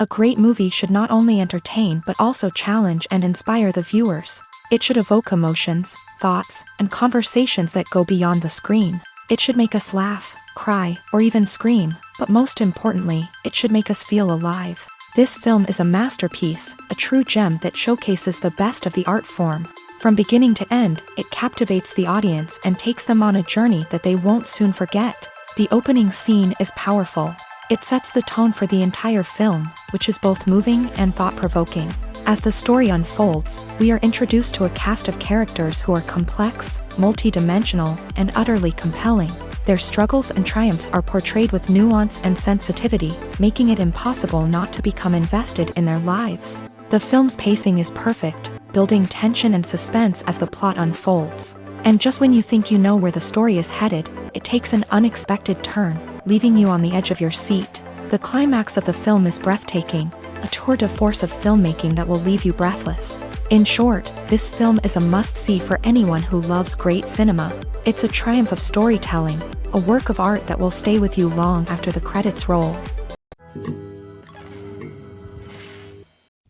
A great movie should not only entertain but also challenge and inspire the viewers. It should evoke emotions, thoughts, and conversations that go beyond the screen. It should make us laugh, cry, or even scream, but most importantly, it should make us feel alive. This film is a masterpiece, a true gem that showcases the best of the art form. From beginning to end, it captivates the audience and takes them on a journey that they won't soon forget. The opening scene is powerful. It sets the tone for the entire film, which is both moving and thought-provoking. As the story unfolds, we are introduced to a cast of characters who are complex, multi-dimensional, and utterly compelling. Their struggles and triumphs are portrayed with nuance and sensitivity, making it impossible not to become invested in their lives. The film's pacing is perfect, building tension and suspense as the plot unfolds. And just when you think you know where the story is headed, it takes an unexpected turn, leaving you on the edge of your seat. The climax of the film is breathtaking, a tour de force of filmmaking that will leave you breathless. In short, this film is a must-see for anyone who loves great cinema. It's a triumph of storytelling, a work of art that will stay with you long after the credits roll.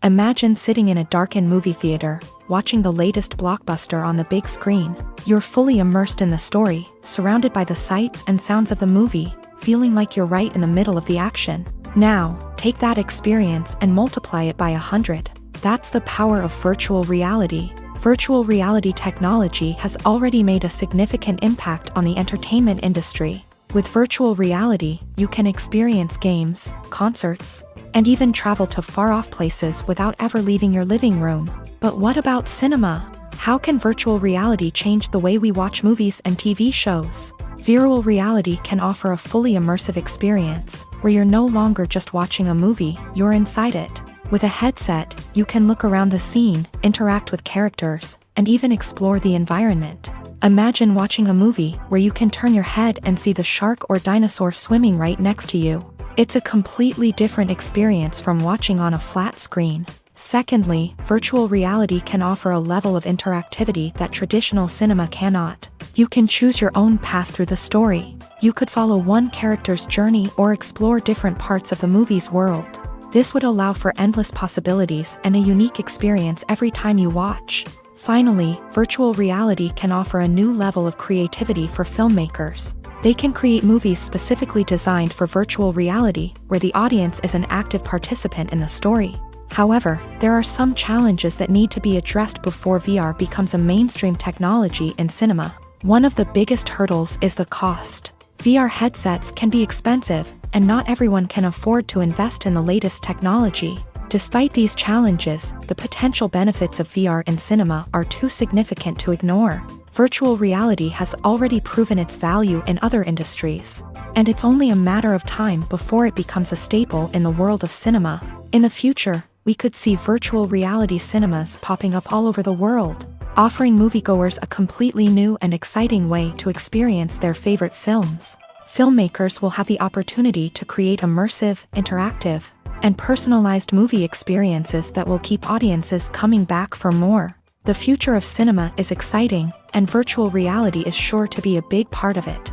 Imagine sitting in a darkened movie theater, watching the latest blockbuster on the big screen. You're fully immersed in the story, surrounded by the sights and sounds of the movie, feeling like you're right in the middle of the action. Now, take that experience and multiply it by 100. That's the power of virtual reality. Virtual reality technology has already made a significant impact on the entertainment industry. With virtual reality, you can experience games, concerts, and even travel to far-off places without ever leaving your living room. But what about cinema? How can virtual reality change the way we watch movies and TV shows? Virtual reality can offer a fully immersive experience, where you're no longer just watching a movie, you're inside it. With a headset, you can look around the scene, interact with characters, and even explore the environment. Imagine watching a movie where you can turn your head and see the shark or dinosaur swimming right next to you. It's a completely different experience from watching on a flat screen. Secondly, virtual reality can offer a level of interactivity that traditional cinema cannot. You can choose your own path through the story. You could follow one character's journey or explore different parts of the movie's world. This would allow for endless possibilities and a unique experience every time you watch. Finally, virtual reality can offer a new level of creativity for filmmakers. They can create movies specifically designed for virtual reality, where the audience is an active participant in the story. However, there are some challenges that need to be addressed before VR becomes a mainstream technology in cinema. One of the biggest hurdles is the cost. VR headsets can be expensive, and not everyone can afford to invest in the latest technology. Despite these challenges, the potential benefits of VR in cinema are too significant to ignore. Virtual reality has already proven its value in other industries, and it's only a matter of time before it becomes a staple in the world of cinema. In the future, we could see virtual reality cinemas popping up all over the world, offering moviegoers a completely new and exciting way to experience their favorite films. Filmmakers will have the opportunity to create immersive, interactive, and personalized movie experiences that will keep audiences coming back for more. The future of cinema is exciting, and virtual reality is sure to be a big part of it.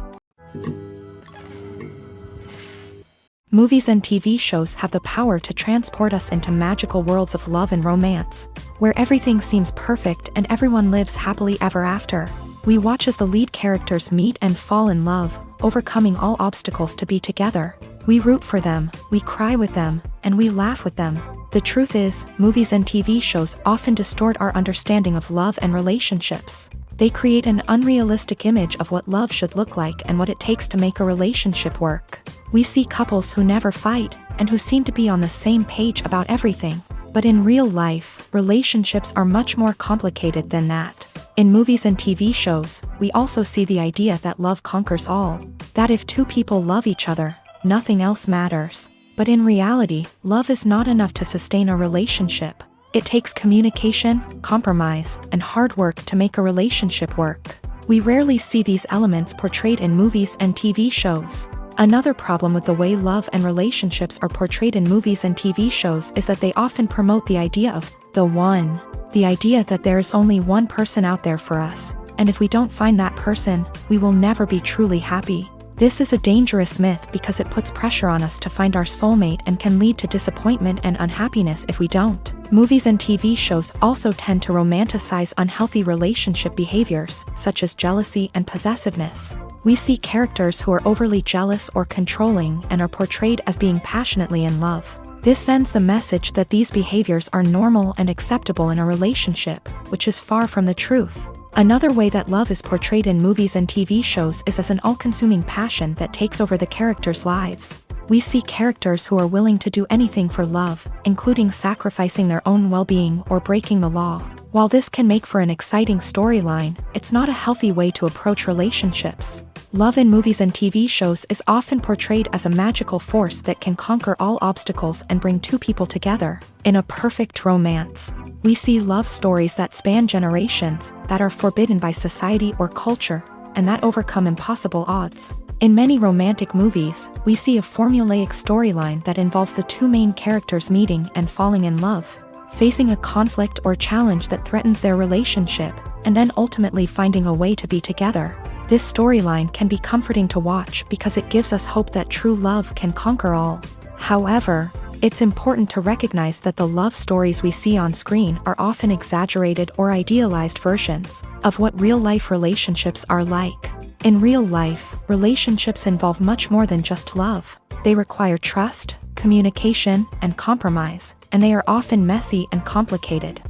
Movies and TV shows have the power to transport us into magical worlds of love and romance, where everything seems perfect and everyone lives happily ever after. We watch as the lead characters meet and fall in love, overcoming all obstacles to be together. We root for them, we cry with them, and we laugh with them. The truth is, movies and TV shows often distort our understanding of love and relationships. They create an unrealistic image of what love should look like and what it takes to make a relationship work. We see couples who never fight, and who seem to be on the same page about everything. But in real life, relationships are much more complicated than that. In movies and TV shows, we also see the idea that love conquers all. That if two people love each other, nothing else matters. But in reality, love is not enough to sustain a relationship. It takes communication, compromise, and hard work to make a relationship work. We rarely see these elements portrayed in movies and TV shows. Another problem with the way love and relationships are portrayed in movies and TV shows is that they often promote the idea of the one. The idea that there is only one person out there for us, and if we don't find that person, we will never be truly happy. This is a dangerous myth because it puts pressure on us to find our soulmate and can lead to disappointment and unhappiness if we don't. Movies and TV shows also tend to romanticize unhealthy relationship behaviors, such as jealousy and possessiveness. We see characters who are overly jealous or controlling and are portrayed as being passionately in love. This sends the message that these behaviors are normal and acceptable in a relationship, which is far from the truth. Another way that love is portrayed in movies and TV shows is as an all-consuming passion that takes over the characters' lives. We see characters who are willing to do anything for love, including sacrificing their own well-being or breaking the law. While this can make for an exciting storyline, it's not a healthy way to approach relationships. Love in movies and TV shows is often portrayed as a magical force that can conquer all obstacles and bring two people together. In a perfect romance, we see love stories that span generations, that are forbidden by society or culture, and that overcome impossible odds. In many romantic movies, we see a formulaic storyline that involves the two main characters meeting and falling in love, facing a conflict or challenge that threatens their relationship, and then ultimately finding a way to be together. This storyline can be comforting to watch because it gives us hope that true love can conquer all. However, it's important to recognize that the love stories we see on screen are often exaggerated or idealized versions of what real-life relationships are like. In real life, relationships involve much more than just love. They require trust, communication, and compromise, and they are often messy and complicated.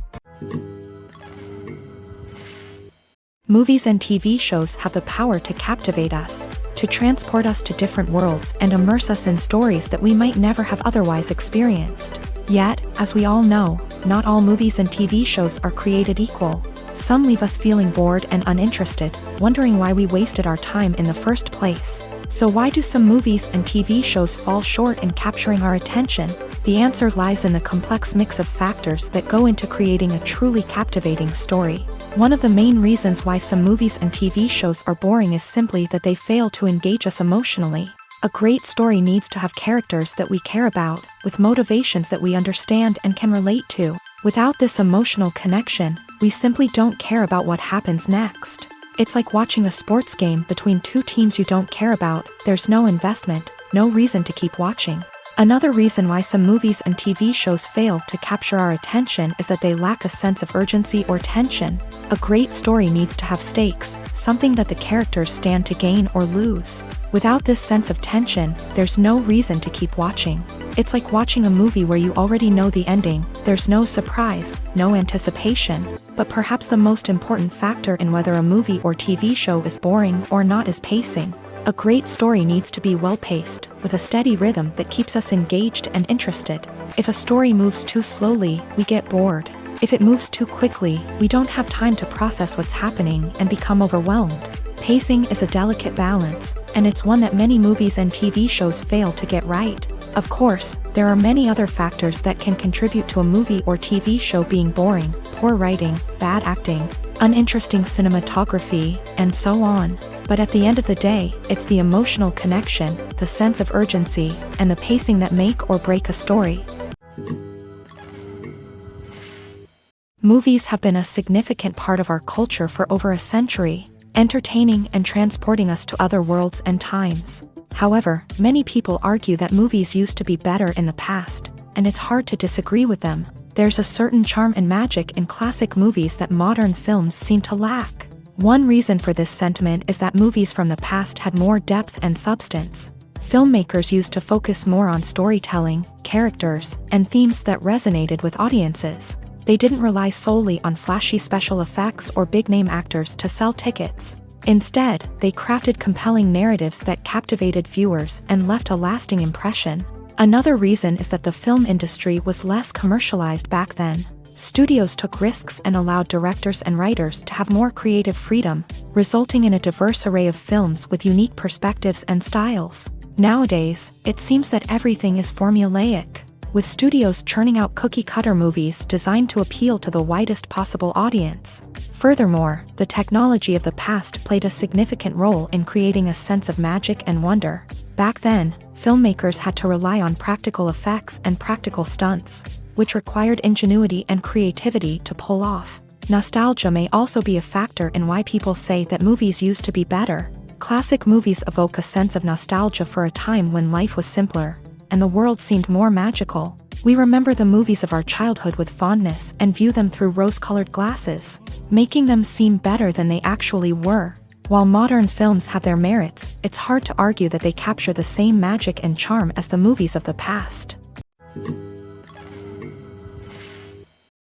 Movies and TV shows have the power to captivate us, to transport us to different worlds and immerse us in stories that we might never have otherwise experienced. Yet, as we all know, not all movies and TV shows are created equal. Some leave us feeling bored and uninterested, wondering why we wasted our time in the first place. So why do some movies and TV shows fall short in capturing our attention? The answer lies in the complex mix of factors that go into creating a truly captivating story. One of the main reasons why some movies and TV shows are boring is simply that they fail to engage us emotionally. A great story needs to have characters that we care about, with motivations that we understand and can relate to. Without this emotional connection, we simply don't care about what happens next. It's like watching a sports game between two teams you don't care about. There's no investment, no reason to keep watching. Another reason why some movies and TV shows fail to capture our attention is that they lack a sense of urgency or tension. A great story needs to have stakes, something that the characters stand to gain or lose. Without this sense of tension, there's no reason to keep watching. It's like watching a movie where you already know the ending. There's no surprise, no anticipation. But perhaps the most important factor in whether a movie or TV show is boring or not is pacing. A great story needs to be well-paced, with a steady rhythm that keeps us engaged and interested. If a story moves too slowly, we get bored. If it moves too quickly, we don't have time to process what's happening and become overwhelmed. Pacing is a delicate balance, and it's one that many movies and TV shows fail to get right. Of course, there are many other factors that can contribute to a movie or TV show being boring: poor writing, bad acting, uninteresting cinematography, and so on. But at the end of the day, it's the emotional connection, the sense of urgency, and the pacing that make or break a story. Movies have been a significant part of our culture for over a century, entertaining and transporting us to other worlds and times. However, many people argue that movies used to be better in the past, and it's hard to disagree with them. There's a certain charm and magic in classic movies that modern films seem to lack. One reason for this sentiment is that movies from the past had more depth and substance. filmmakers used to focus more on storytelling, characters, and themes that resonated with audiences. They didn't rely solely on flashy special effects or big-name actors to sell tickets. Instead, they crafted compelling narratives that captivated viewers and left a lasting impression. Another reason is that the film industry was less commercialized back then. Studios took risks and allowed directors and writers to have more creative freedom, resulting in a diverse array of films with unique perspectives and styles. Nowadays, it seems that everything is formulaic, with studios churning out cookie-cutter movies designed to appeal to the widest possible audience. Furthermore, the technology of the past played a significant role in creating a sense of magic and wonder. Back then, filmmakers had to rely on practical effects and practical stunts, which required ingenuity and creativity to pull off. Nostalgia may also be a factor in why people say that movies used to be better. Classic movies evoke a sense of nostalgia for a time when life was simpler, and the world seemed more magical. We remember the movies of our childhood with fondness and view them through rose-colored glasses, making them seem better than they actually were. While modern films have their merits, it's hard to argue that they capture the same magic and charm as the movies of the past.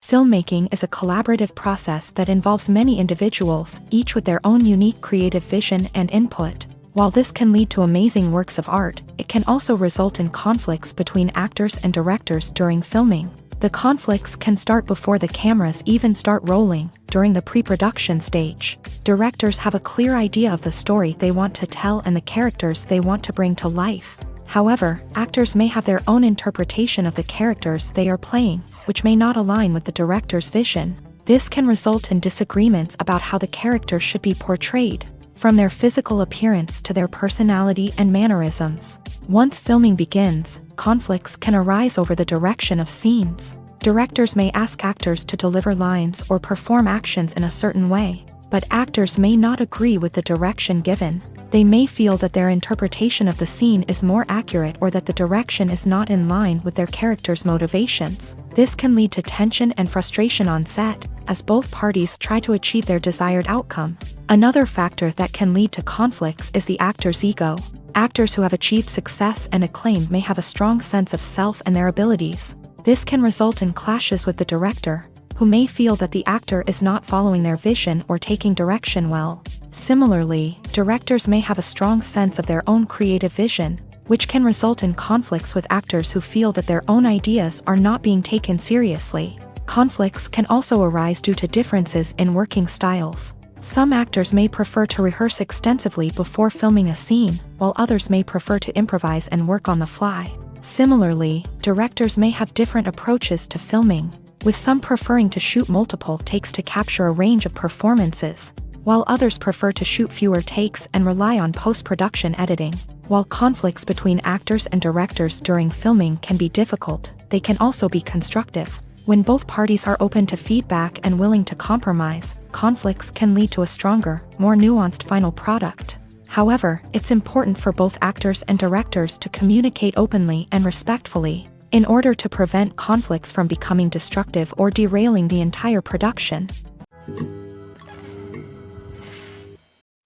Filmmaking is a collaborative process that involves many individuals, each with their own unique creative vision and input. While this can lead to amazing works of art, it can also result in conflicts between actors and directors during filming. The conflicts can start before the cameras even start rolling, during the pre-production stage. Directors have a clear idea of the story they want to tell and the characters they want to bring to life. However, actors may have their own interpretation of the characters they are playing, which may not align with the director's vision. This can result in disagreements about how the characters should be portrayed, from their physical appearance to their personality and mannerisms. Once filming begins, conflicts can arise over the direction of scenes. Directors may ask actors to deliver lines or perform actions in a certain way, but actors may not agree with the direction given. They may feel that their interpretation of the scene is more accurate or that the direction is not in line with their character's motivations. This can lead to tension and frustration on set, as both parties try to achieve their desired outcome. Another factor that can lead to conflicts is the actor's ego. Actors who have achieved success and acclaim may have a strong sense of self and their abilities. This can result in clashes with the director, who may feel that the actor is not following their vision or taking direction well. Similarly, directors may have a strong sense of their own creative vision, which can result in conflicts with actors who feel that their own ideas are not being taken seriously. Conflicts can also arise due to differences in working styles. Some actors may prefer to rehearse extensively before filming a scene, while others may prefer to improvise and work on the fly. Similarly, directors may have different approaches to filming, with some preferring to shoot multiple takes to capture a range of performances, while others prefer to shoot fewer takes and rely on post-production editing. While conflicts between actors and directors during filming can be difficult, they can also be constructive. When both parties are open to feedback and willing to compromise, conflicts can lead to a stronger, more nuanced final product. However, it's important for both actors and directors to communicate openly and respectfully, in order to prevent conflicts from becoming destructive or derailing the entire production.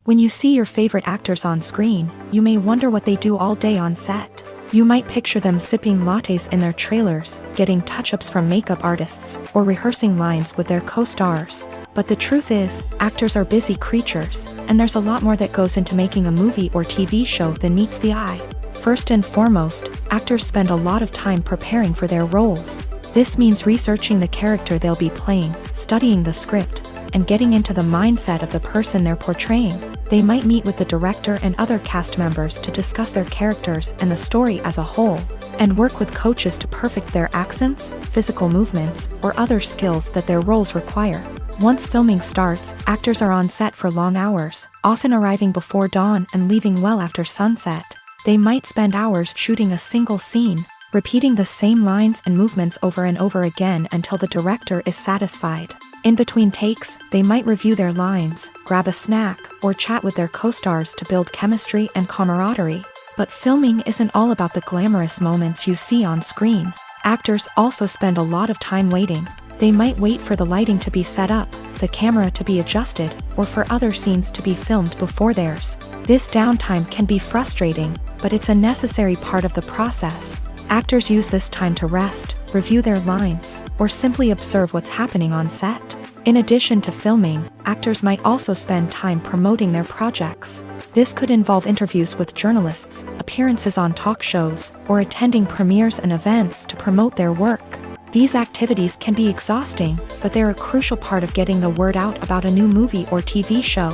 When you see your favorite actors on screen, you may wonder what they do all day on set. You might picture them sipping lattes in their trailers, getting touch-ups from makeup artists, or rehearsing lines with their co-stars. But the truth is, actors are busy creatures, and there's a lot more that goes into making a movie or TV show than meets the eye. First and foremost, actors spend a lot of time preparing for their roles. This means researching the character they'll be playing, studying the script, and getting into the mindset of the person they're portraying. They might meet with the director and other cast members to discuss their characters and the story as a whole, and work with coaches to perfect their accents, physical movements, or other skills that their roles require. Once filming starts, actors are on set for long hours, often arriving before dawn and leaving well after sunset. They might spend hours shooting a single scene, repeating the same lines and movements over and over again until the director is satisfied. In between takes, they might review their lines, grab a snack, or chat with their co-stars to build chemistry and camaraderie. But filming isn't all about the glamorous moments you see on screen. Actors also spend a lot of time waiting. They might wait for the lighting to be set up, the camera to be adjusted, or for other scenes to be filmed before theirs. This downtime can be frustrating, but it's a necessary part of the process. Actors use this time to rest, review their lines, or simply observe what's happening on set. In addition to filming, actors might also spend time promoting their projects. This could involve interviews with journalists, appearances on talk shows, or attending premieres and events to promote their work. These activities can be exhausting, but they're a crucial part of getting the word out about a new movie or TV show.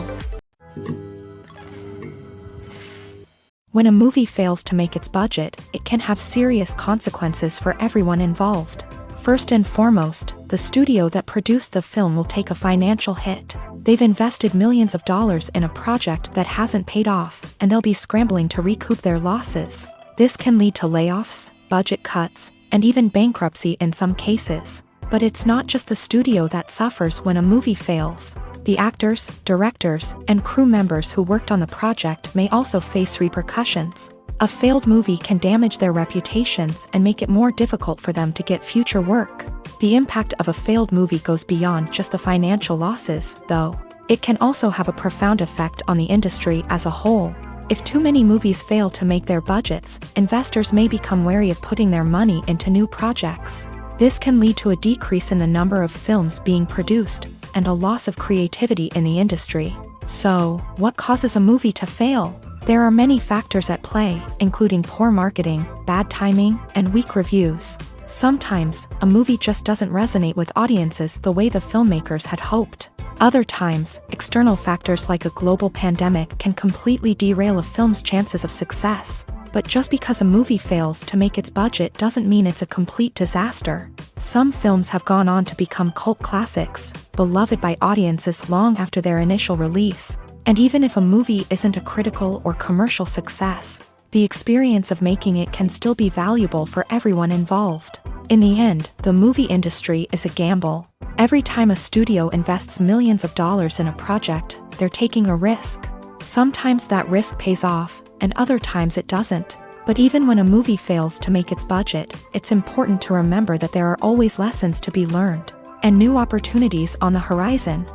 When a movie fails to make its budget, it can have serious consequences for everyone involved. First and foremost, the studio that produced the film will take a financial hit. They've invested millions of dollars in a project that hasn't paid off, and they'll be scrambling to recoup their losses. This can lead to layoffs, budget cuts, and even bankruptcy in some cases. But it's not just the studio that suffers when a movie fails. The actors, directors, and crew members who worked on the project may also face repercussions. A failed movie can damage their reputations and make it more difficult for them to get future work. The impact of a failed movie goes beyond just the financial losses, though. It can also have a profound effect on the industry as a whole. If too many movies fail to make their budgets, investors may become wary of putting their money into new projects. This can lead to a decrease in the number of films being produced, and a loss of creativity in the industry. So, what causes a movie to fail? There are many factors at play, including poor marketing, bad timing, and weak reviews. Sometimes, a movie just doesn't resonate with audiences the way the filmmakers had hoped. Other times, external factors like a global pandemic can completely derail a film's chances of success. But just because a movie fails to make its budget doesn't mean it's a complete disaster. Some films have gone on to become cult classics, beloved by audiences long after their initial release. And even if a movie isn't a critical or commercial success, the experience of making it can still be valuable for everyone involved. In the end, the movie industry is a gamble. Every time a studio invests millions of dollars in a project, they're taking a risk. Sometimes that risk pays off, and other times it doesn't. But even when a movie fails to make its budget, it's important to remember that there are always lessons to be learned, and new opportunities on the horizon.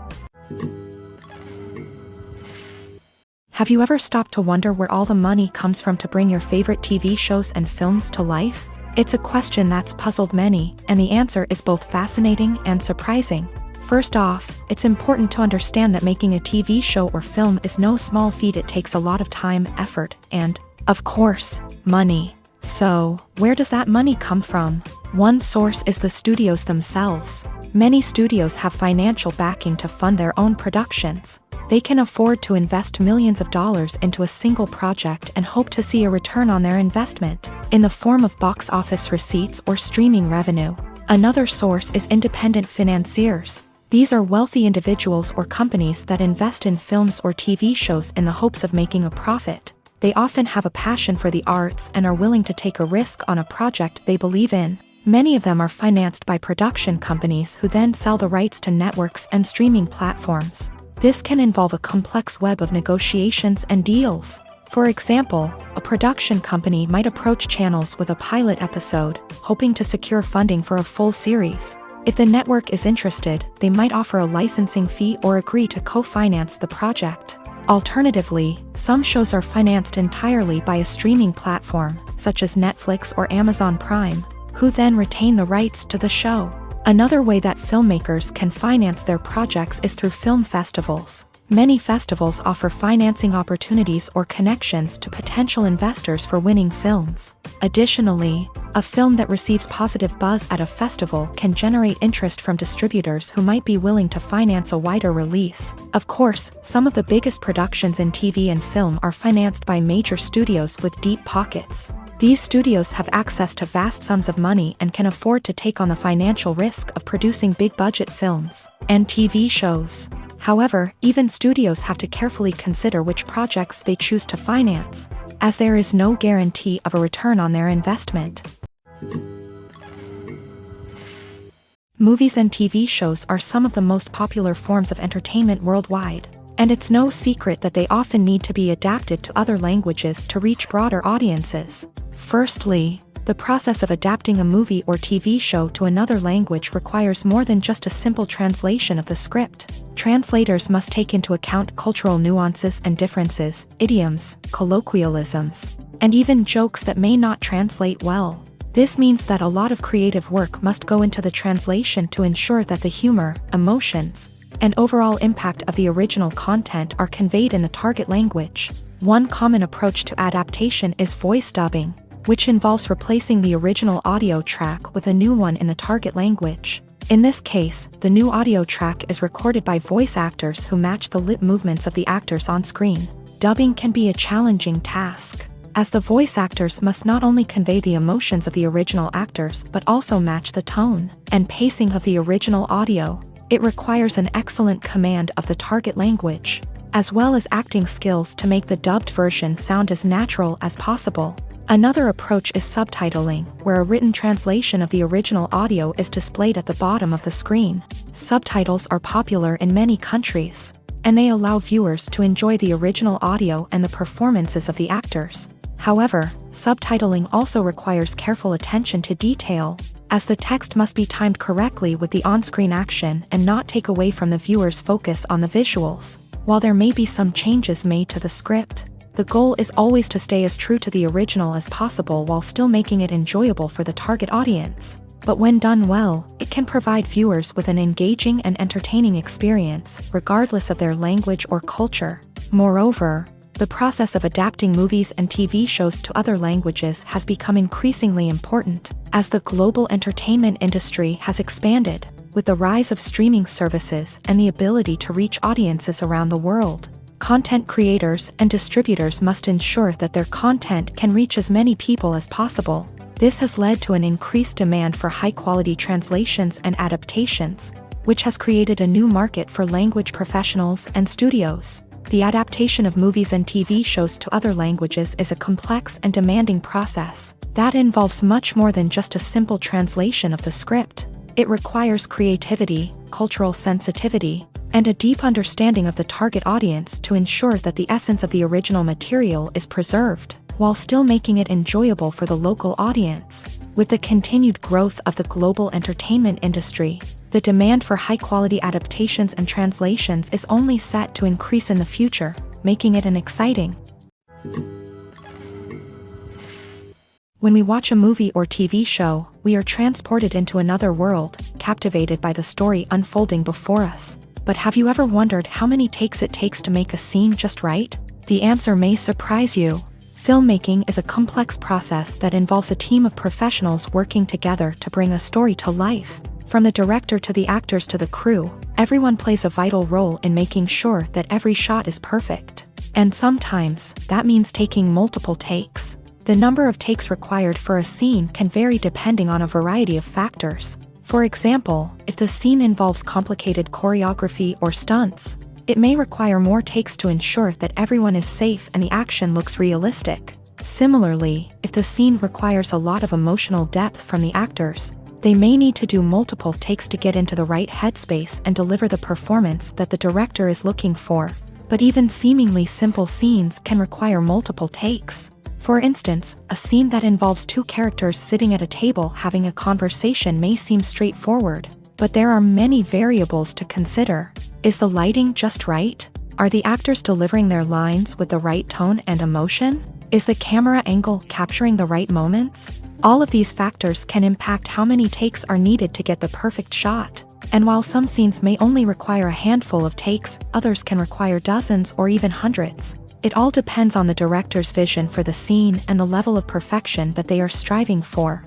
Have you ever stopped to wonder where all the money comes from to bring your favorite TV shows and films to life? It's a question that's puzzled many, and the answer is both fascinating and surprising. First off, it's important to understand that making a TV show or film is no small feat. It takes a lot of time, effort, and, of course, money. So, where does that money come from? One source is the studios themselves. Many studios have financial backing to fund their own productions. They can afford to invest millions of dollars into a single project and hope to see a return on their investment, in the form of box office receipts or streaming revenue. Another source is independent financiers. These are wealthy individuals or companies that invest in films or TV shows in the hopes of making a profit. They often have a passion for the arts and are willing to take a risk on a project they believe in. Many of them are financed by production companies who then sell the rights to networks and streaming platforms. This can involve a complex web of negotiations and deals. For example, a production company might approach channels with a pilot episode, hoping to secure funding for a full series. If the network is interested, they might offer a licensing fee or agree to co-finance the project. Alternatively, some shows are financed entirely by a streaming platform, such as Netflix or Amazon Prime, who then retain the rights to the show. Another way that filmmakers can finance their projects is through film festivals. Many festivals offer financing opportunities or connections to potential investors for winning films. Additionally, a film that receives positive buzz at a festival can generate interest from distributors who might be willing to finance a wider release. Of course, some of the biggest productions in TV and film are financed by major studios with deep pockets. These studios have access to vast sums of money and can afford to take on the financial risk of producing big-budget films and TV shows. However, even studios have to carefully consider which projects they choose to finance, as there is no guarantee of a return on their investment. Movies and TV shows are some of the most popular forms of entertainment worldwide, and it's no secret that they often need to be adapted to other languages to reach broader audiences. Firstly, The process of adapting a movie or TV show to another language requires more than just a simple translation of the script. Translators must take into account cultural nuances and differences, idioms, colloquialisms, and even jokes that may not translate well. This means that a lot of creative work must go into the translation to ensure that the humor, emotions, and overall impact of the original content are conveyed in the target language. One common approach to adaptation is voice dubbing, which involves replacing the original audio track with a new one in the target language. In this case, the new audio track is recorded by voice actors who match the lip movements of the actors on screen. Dubbing can be a challenging task, as the voice actors must not only convey the emotions of the original actors but also match the tone and pacing of the original audio. It requires an excellent command of the target language, as well as acting skills to make the dubbed version sound as natural as possible. Another approach is subtitling, where a written translation of the original audio is displayed at the bottom of the screen. Subtitles are popular in many countries, and they allow viewers to enjoy the original audio and the performances of the actors. However, subtitling also requires careful attention to detail, as the text must be timed correctly with the on-screen action and not take away from the viewer's focus on the visuals. While there may be some changes made to the script, the goal is always to stay as true to the original as possible while still making it enjoyable for the target audience. But when done well, it can provide viewers with an engaging and entertaining experience, regardless of their language or culture. Moreover, the process of adapting movies and TV shows to other languages has become increasingly important, as the global entertainment industry has expanded, with the rise of streaming services and the ability to reach audiences around the world. Content creators and distributors must ensure that their content can reach as many people as possible. This has led to an increased demand for high-quality translations and adaptations, which has created a new market for language professionals and studios. The adaptation of movies and TV shows to other languages is a complex and demanding process that involves much more than just a simple translation of the script. It requires creativity, cultural sensitivity, and a deep understanding of the target audience to ensure that the essence of the original material is preserved, while still making it enjoyable for the local audience. With the continued growth of the global entertainment industry, the demand for high-quality adaptations and translations is only set to increase in the future, making it an exciting. When we watch a movie or TV show, we are transported into another world, captivated by the story unfolding before us. But have you ever wondered how many takes it takes to make a scene just right? The answer may surprise you. Filmmaking is a complex process that involves a team of professionals working together to bring a story to life. From the director to the actors to the crew, everyone plays a vital role in making sure that every shot is perfect. And sometimes, that means taking multiple takes. The number of takes required for a scene can vary depending on a variety of factors. For example, if the scene involves complicated choreography or stunts, it may require more takes to ensure that everyone is safe and the action looks realistic. Similarly, if the scene requires a lot of emotional depth from the actors, they may need to do multiple takes to get into the right headspace and deliver the performance that the director is looking for. But even seemingly simple scenes can require multiple takes. For instance, a scene that involves two characters sitting at a table having a conversation may seem straightforward, but there are many variables to consider. Is the lighting just right? Are the actors delivering their lines with the right tone and emotion? Is the camera angle capturing the right moments? All of these factors can impact how many takes are needed to get the perfect shot. And while some scenes may only require a handful of takes, others can require dozens or even hundreds. It all depends on the director's vision for the scene and the level of perfection that they are striving for.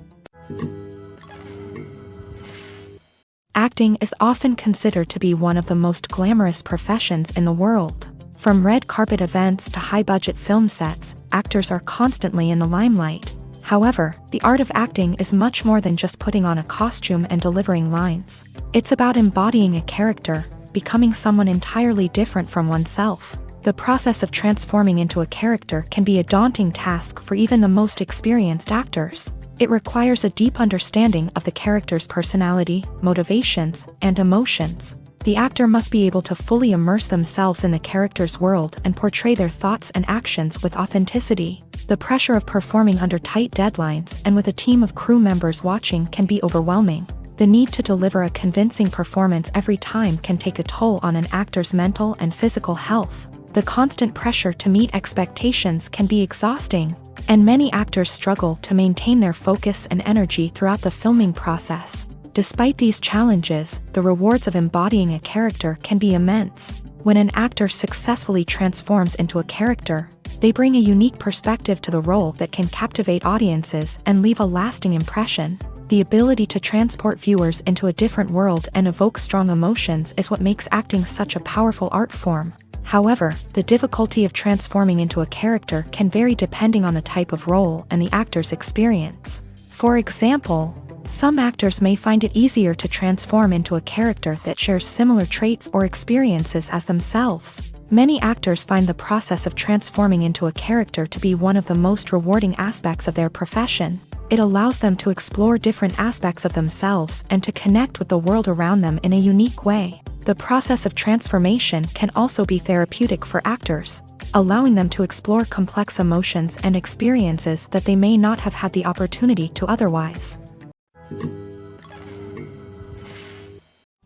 Acting is often considered to be one of the most glamorous professions in the world. From red carpet events to high-budget film sets, actors are constantly in the limelight. However, the art of acting is much more than just putting on a costume and delivering lines. It's about embodying a character, becoming someone entirely different from oneself. The process of transforming into a character can be a daunting task for even the most experienced actors. It requires a deep understanding of the character's personality, motivations, and emotions. The actor must be able to fully immerse themselves in the character's world and portray their thoughts and actions with authenticity. The pressure of performing under tight deadlines and with a team of crew members watching can be overwhelming. The need to deliver a convincing performance every time can take a toll on an actor's mental and physical health. The constant pressure to meet expectations can be exhausting, and many actors struggle to maintain their focus and energy throughout the filming process. Despite these challenges, the rewards of embodying a character can be immense. When an actor successfully transforms into a character, they bring a unique perspective to the role that can captivate audiences and leave a lasting impression. The ability to transport viewers into a different world and evoke strong emotions is what makes acting such a powerful art form. However, the difficulty of transforming into a character can vary depending on the type of role and the actor's experience. For example, some actors may find it easier to transform into a character that shares similar traits or experiences as themselves. Many actors find the process of transforming into a character to be one of the most rewarding aspects of their profession. It allows them to explore different aspects of themselves and to connect with the world around them in a unique way. The process of transformation can also be therapeutic for actors, allowing them to explore complex emotions and experiences that they may not have had the opportunity to otherwise.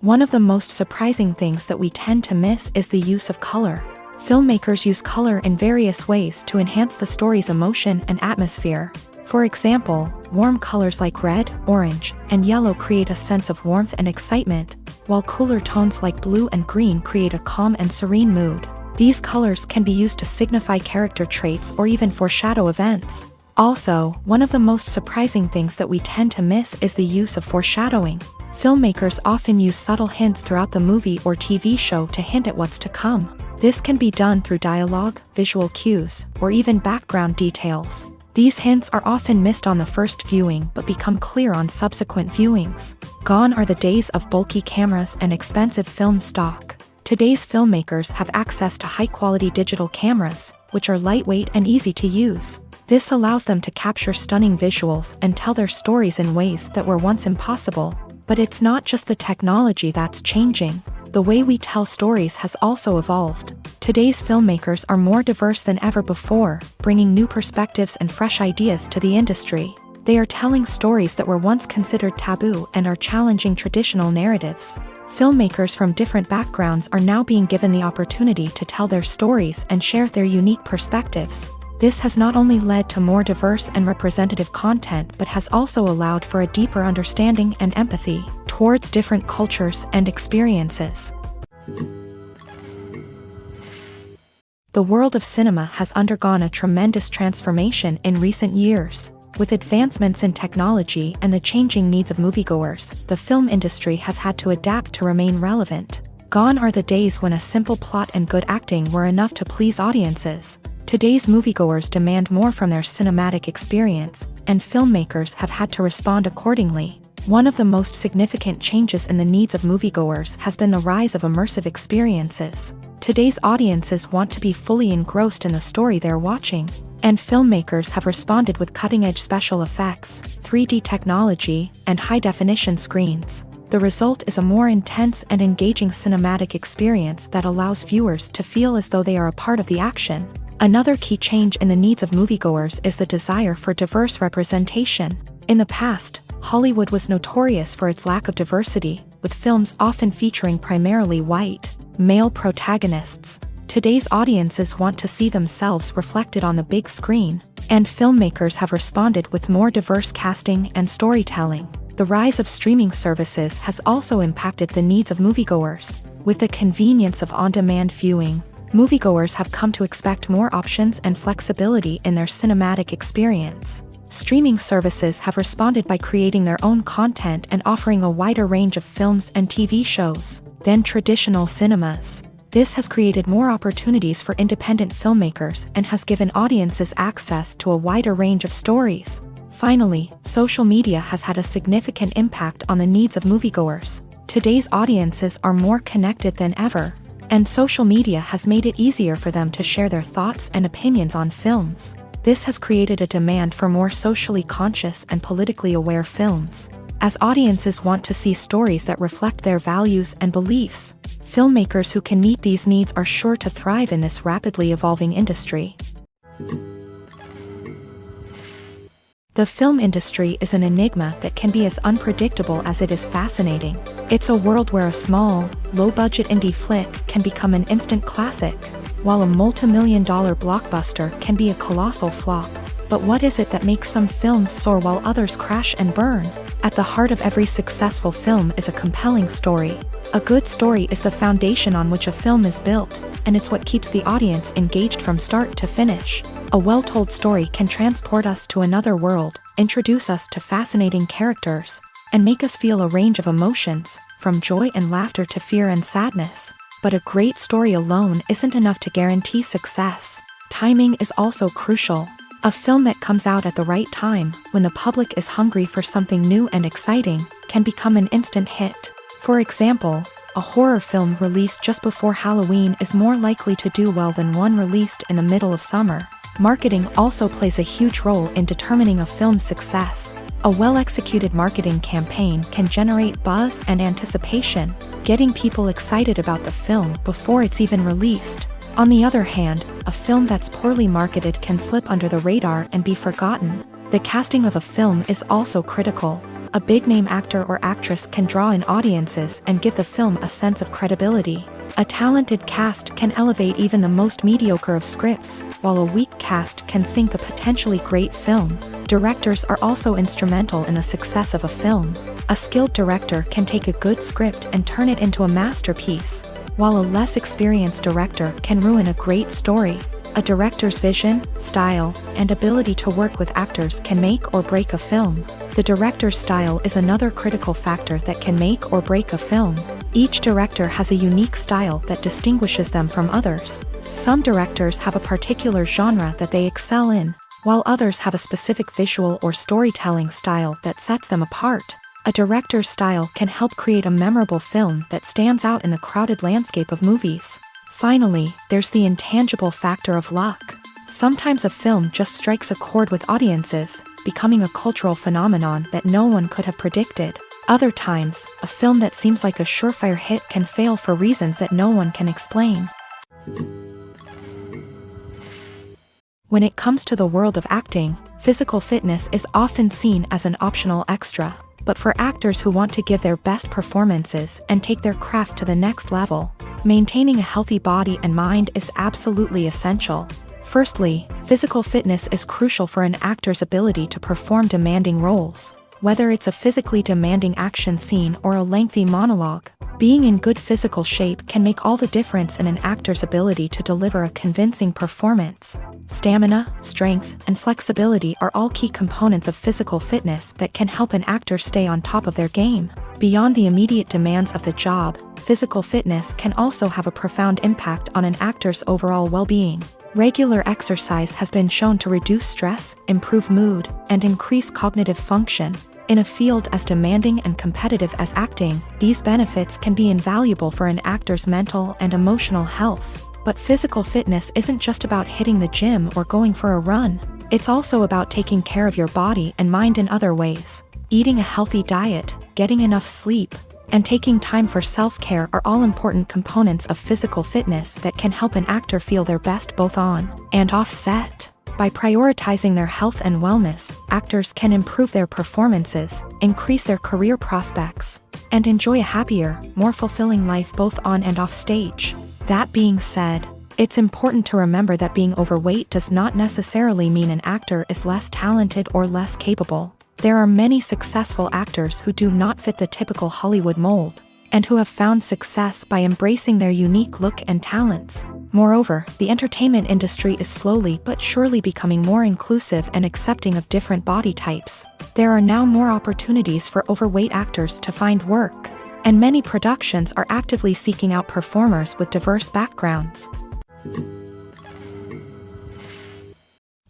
One of the most surprising things that we tend to miss is the use of color. Filmmakers use color in various ways to enhance the story's emotion and atmosphere. For example, warm colors like red, orange, and yellow create a sense of warmth and excitement, while cooler tones like blue and green create a calm and serene mood. These colors can be used to signify character traits or even foreshadow events. Also, one of the most surprising things that we tend to miss is the use of foreshadowing. Filmmakers often use subtle hints throughout the movie or TV show to hint at what's to come. This can be done through dialogue, visual cues, or even background details. These hints are often missed on the first viewing but become clear on subsequent viewings. Gone are the days of bulky cameras and expensive film stock. Today's filmmakers have access to high-quality digital cameras, which are lightweight and easy to use. This allows them to capture stunning visuals and tell their stories in ways that were once impossible. But it's not just the technology that's changing. The way we tell stories has also evolved. Today's filmmakers are more diverse than ever before, bringing new perspectives and fresh ideas to the industry. They are telling stories that were once considered taboo and are challenging traditional narratives. Filmmakers from different backgrounds are now being given the opportunity to tell their stories and share their unique perspectives. This has not only led to more diverse and representative content but has also allowed for a deeper understanding and empathy towards different cultures and experiences. The world of cinema has undergone a tremendous transformation in recent years. With advancements in technology and the changing needs of moviegoers, the film industry has had to adapt to remain relevant. Gone are the days when a simple plot and good acting were enough to please audiences. Today's moviegoers demand more from their cinematic experience, and filmmakers have had to respond accordingly. One of the most significant changes in the needs of moviegoers has been the rise of immersive experiences. Today's audiences want to be fully engrossed in the story they're watching, and filmmakers have responded with cutting-edge special effects, 3D technology, and high-definition screens. The result is a more intense and engaging cinematic experience that allows viewers to feel as though they are a part of the action. Another key change in the needs of moviegoers is the desire for diverse representation. In the past, Hollywood was notorious for its lack of diversity, with films often featuring primarily white, male protagonists. Today's audiences want to see themselves reflected on the big screen, and filmmakers have responded with more diverse casting and storytelling. The rise of streaming services has also impacted the needs of moviegoers. With the convenience of on-demand viewing, moviegoers have come to expect more options and flexibility in their cinematic experience. Streaming services have responded by creating their own content and offering a wider range of films and TV shows than traditional cinemas. This has created more opportunities for independent filmmakers and has given audiences access to a wider range of stories. Finally, social media has had a significant impact on the needs of moviegoers. Today's audiences are more connected than ever, and social media has made it easier for them to share their thoughts and opinions on films. This has created a demand for more socially conscious and politically aware films. as audiences want to see stories that reflect their values and beliefs. Filmmakers who can meet these needs are sure to thrive in this rapidly evolving industry. The film industry is an enigma that can be as unpredictable as it is fascinating. It's a world where a small, low-budget indie flick can become an instant classic, while a multi-million-dollar blockbuster can be a colossal flop. But what is it that makes some films soar while others crash and burn? At the heart of every successful film is a compelling story. A good story is the foundation on which a film is built, and it's what keeps the audience engaged from start to finish. A well-told story can transport us to another world, introduce us to fascinating characters, and make us feel a range of emotions, from joy and laughter to fear and sadness. But a great story alone isn't enough to guarantee success. Timing is also crucial. A film that comes out at the right time, when the public is hungry for something new and exciting, can become an instant hit. For example, a horror film released just before Halloween is more likely to do well than one released in the middle of summer. Marketing also plays a huge role in determining a film's success. A well-executed marketing campaign can generate buzz and anticipation, getting people excited about the film before it's even released. On the other hand, a film that's poorly marketed can slip under the radar and be forgotten. The casting of a film is also critical. A big-name actor or actress can draw in audiences and give the film a sense of credibility. A talented cast can elevate even the most mediocre of scripts, while a weak cast can sink a potentially great film. Directors are also instrumental in the success of a film. A skilled director can take a good script and turn it into a masterpiece, while a less experienced director can ruin a great story. A director's vision, style, and ability to work with actors can make or break a film. The director's style is another critical factor that can make or break a film. Each director has a unique style that distinguishes them from others. Some directors have a particular genre that they excel in, while others have a specific visual or storytelling style that sets them apart. A director's style can help create a memorable film that stands out in the crowded landscape of movies. Finally, there's the intangible factor of luck. Sometimes a film just strikes a chord with audiences, becoming a cultural phenomenon that no one could have predicted. Other times, a film that seems like a surefire hit can fail for reasons that no one can explain. When it comes to the world of acting, physical fitness is often seen as an optional extra. But for actors who want to give their best performances and take their craft to the next level, maintaining a healthy body and mind is absolutely essential. Firstly, physical fitness is crucial for an actor's ability to perform demanding roles. Whether it's a physically demanding action scene or a lengthy monologue, being in good physical shape can make all the difference in an actor's ability to deliver a convincing performance. Stamina, strength, and flexibility are all key components of physical fitness that can help an actor stay on top of their game. Beyond the immediate demands of the job, physical fitness can also have a profound impact on an actor's overall well-being. Regular exercise has been shown to reduce stress, improve mood, and increase cognitive function. In a field as demanding and competitive as acting, these benefits can be invaluable for an actor's mental and emotional health. But physical fitness isn't just about hitting the gym or going for a run. It's also about taking care of your body and mind in other ways. Eating a healthy diet, getting enough sleep, and taking time for self-care are all important components of physical fitness that can help an actor feel their best both on and off set. By prioritizing their health and wellness, actors can improve their performances, increase their career prospects, and enjoy a happier, more fulfilling life both on and off stage. That being said, it's important to remember that being overweight does not necessarily mean an actor is less talented or less capable. There are many successful actors who do not fit the typical Hollywood mold, and who have found success by embracing their unique look and talents. Moreover, the entertainment industry is slowly but surely becoming more inclusive and accepting of different body types. There are now more opportunities for overweight actors to find work, and many productions are actively seeking out performers with diverse backgrounds.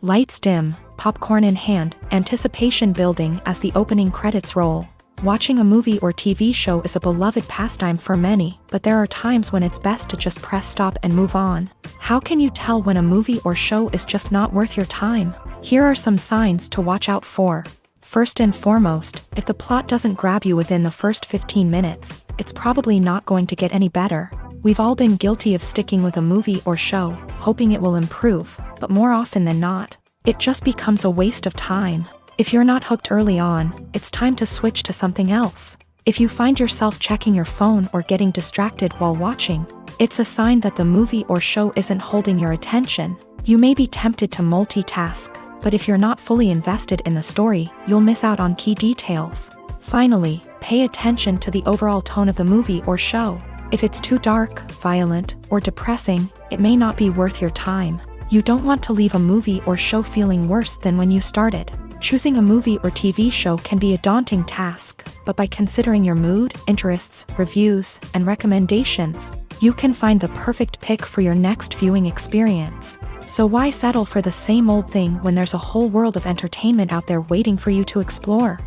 Lights dim, popcorn in hand, anticipation building as the opening credits roll. Watching a movie or TV show is a beloved pastime for many, but there are times when it's best to just press stop and move on. How can you tell when a movie or show is just not worth your time? Here are some signs to watch out for. First and foremost, if the plot doesn't grab you within the first 15 minutes, it's probably not going to get any better. We've all been guilty of sticking with a movie or show, hoping it will improve, but more often than not, it just becomes a waste of time. If you're not hooked early on, it's time to switch to something else. If you find yourself checking your phone or getting distracted while watching, it's a sign that the movie or show isn't holding your attention. You may be tempted to multitask, but if you're not fully invested in the story, you'll miss out on key details. Finally, pay attention to the overall tone of the movie or show. If it's too dark, violent, or depressing, it may not be worth your time. You don't want to leave a movie or show feeling worse than when you started. Choosing a movie or TV show can be a daunting task, but by considering your mood, interests, reviews, and recommendations, you can find the perfect pick for your next viewing experience. So why settle for the same old thing when there's a whole world of entertainment out there waiting for you to explore?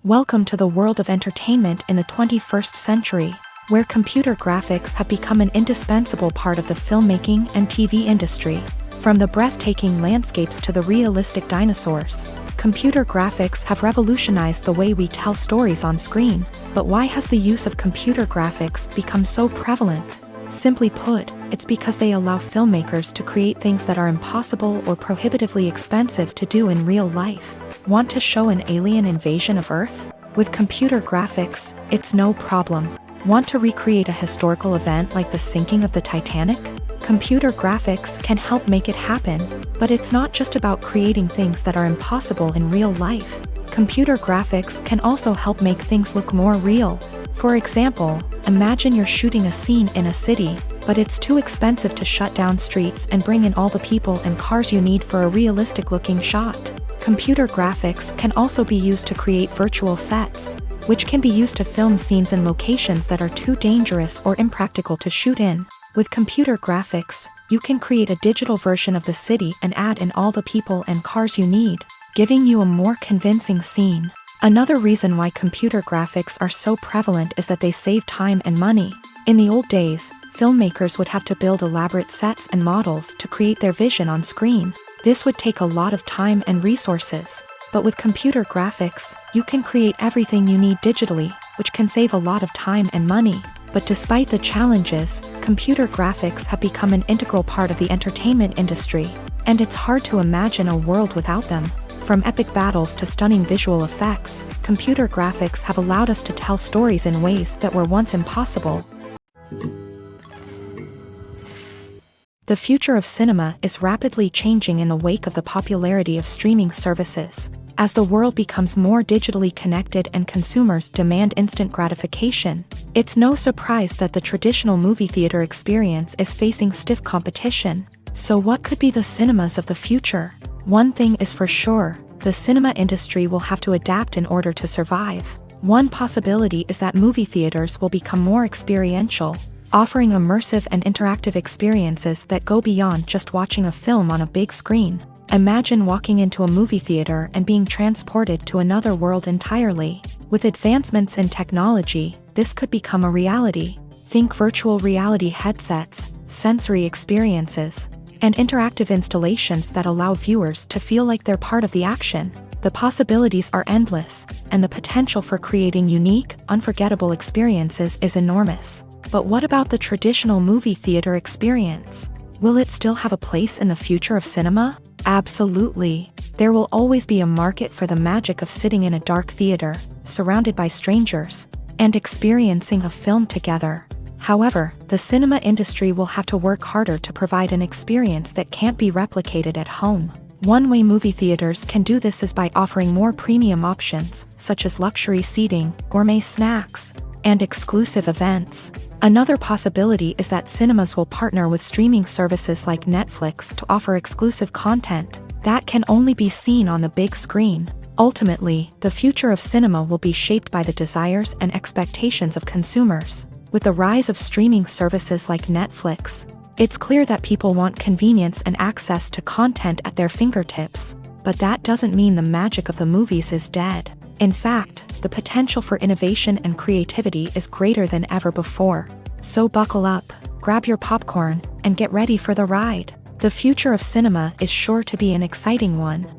Welcome to the world of entertainment in the 21st century, where computer graphics have become an indispensable part of the filmmaking and TV industry. From the breathtaking landscapes to the realistic dinosaurs, computer graphics have revolutionized the way we tell stories on screen. But why has the use of computer graphics become so prevalent? Simply put, it's because they allow filmmakers to create things that are impossible or prohibitively expensive to do in real life. Want to show an alien invasion of Earth? With computer graphics, it's no problem. Want to recreate a historical event like the sinking of the Titanic? Computer graphics can help make it happen, but it's not just about creating things that are impossible in real life. Computer graphics can also help make things look more real. For example, imagine you're shooting a scene in a city, but it's too expensive to shut down streets and bring in all the people and cars you need for a realistic-looking shot. Computer graphics can also be used to create virtual sets, which can be used to film scenes in locations that are too dangerous or impractical to shoot in. With computer graphics, you can create a digital version of the city and add in all the people and cars you need, giving you a more convincing scene. Another reason why computer graphics are so prevalent is that they save time and money. In the old days, filmmakers would have to build elaborate sets and models to create their vision on screen. This would take a lot of time and resources. But with computer graphics, you can create everything you need digitally, which can save a lot of time and money. But despite the challenges, computer graphics have become an integral part of the entertainment industry, and it's hard to imagine a world without them. From epic battles to stunning visual effects, computer graphics have allowed us to tell stories in ways that were once impossible. The future of cinema is rapidly changing in the wake of the popularity of streaming services. As the world becomes more digitally connected and consumers demand instant gratification, it's no surprise that the traditional movie theater experience is facing stiff competition. So what could be the cinemas of the future? One thing is for sure, the cinema industry will have to adapt in order to survive. One possibility is that movie theaters will become more experiential, offering immersive and interactive experiences that go beyond just watching a film on a big screen. Imagine walking into a movie theater and being transported to another world entirely. With advancements in technology, this could become a reality. Think virtual reality headsets, sensory experiences, and interactive installations that allow viewers to feel like they're part of the action. The possibilities are endless, and the potential for creating unique, unforgettable experiences is enormous. But what about the traditional movie theater experience? Will it still have a place in the future of cinema? Absolutely. There will always be a market for the magic of sitting in a dark theater, surrounded by strangers, and experiencing a film together. However, the cinema industry will have to work harder to provide an experience that can't be replicated at home. One way movie theaters can do this is by offering more premium options, such as luxury seating, gourmet snacks, and exclusive events. Another possibility is that cinemas will partner with streaming services like Netflix to offer exclusive content that can only be seen on the big screen. Ultimately, the future of cinema will be shaped by the desires and expectations of consumers. With the rise of streaming services like Netflix, it's clear that people want convenience and access to content at their fingertips. But that doesn't mean the magic of the movies is dead. In fact, the potential for innovation and creativity is greater than ever before. So buckle up, grab your popcorn, and get ready for the ride. The future of cinema is sure to be an exciting one.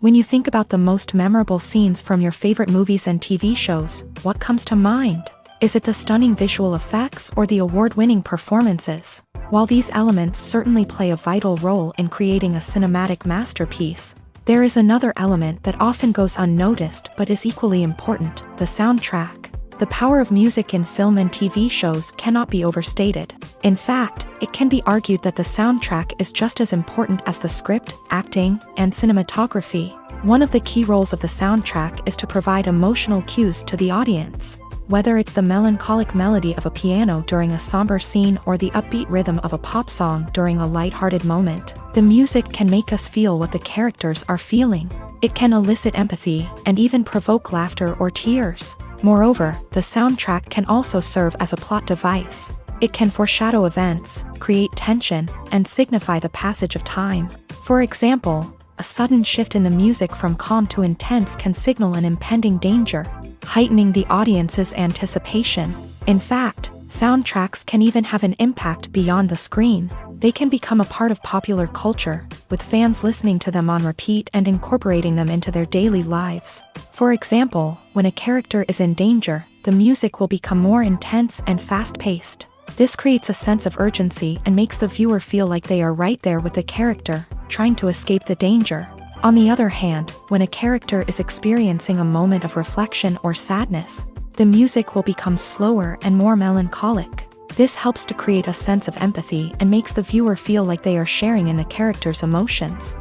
When you think about the most memorable scenes from your favorite movies and TV shows, what comes to mind? Is it the stunning visual effects or the award-winning performances? While these elements certainly play a vital role in creating a cinematic masterpiece, there is another element that often goes unnoticed but is equally important: the soundtrack. The power of music in film and TV shows cannot be overstated. In fact, it can be argued that the soundtrack is just as important as the script, acting, and cinematography. One of the key roles of the soundtrack is to provide emotional cues to the audience. Whether it's the melancholic melody of a piano during a somber scene or the upbeat rhythm of a pop song during a light-hearted moment, the music can make us feel what the characters are feeling. It can elicit empathy and even provoke laughter or tears. Moreover, the soundtrack can also serve as a plot device. It can foreshadow events, create tension, and signify the passage of time. For example, a sudden shift in the music from calm to intense can signal an impending danger, heightening the audience's anticipation. In fact, soundtracks can even have an impact beyond the screen. They can become a part of popular culture, with fans listening to them on repeat and incorporating them into their daily lives. For example, when a character is in danger, the music will become more intense and fast-paced. This creates a sense of urgency and makes the viewer feel like they are right there with the character, trying to escape the danger. On the other hand, when a character is experiencing a moment of reflection or sadness, the music will become slower and more melancholic. This helps to create a sense of empathy and makes the viewer feel like they are sharing in the character's emotions.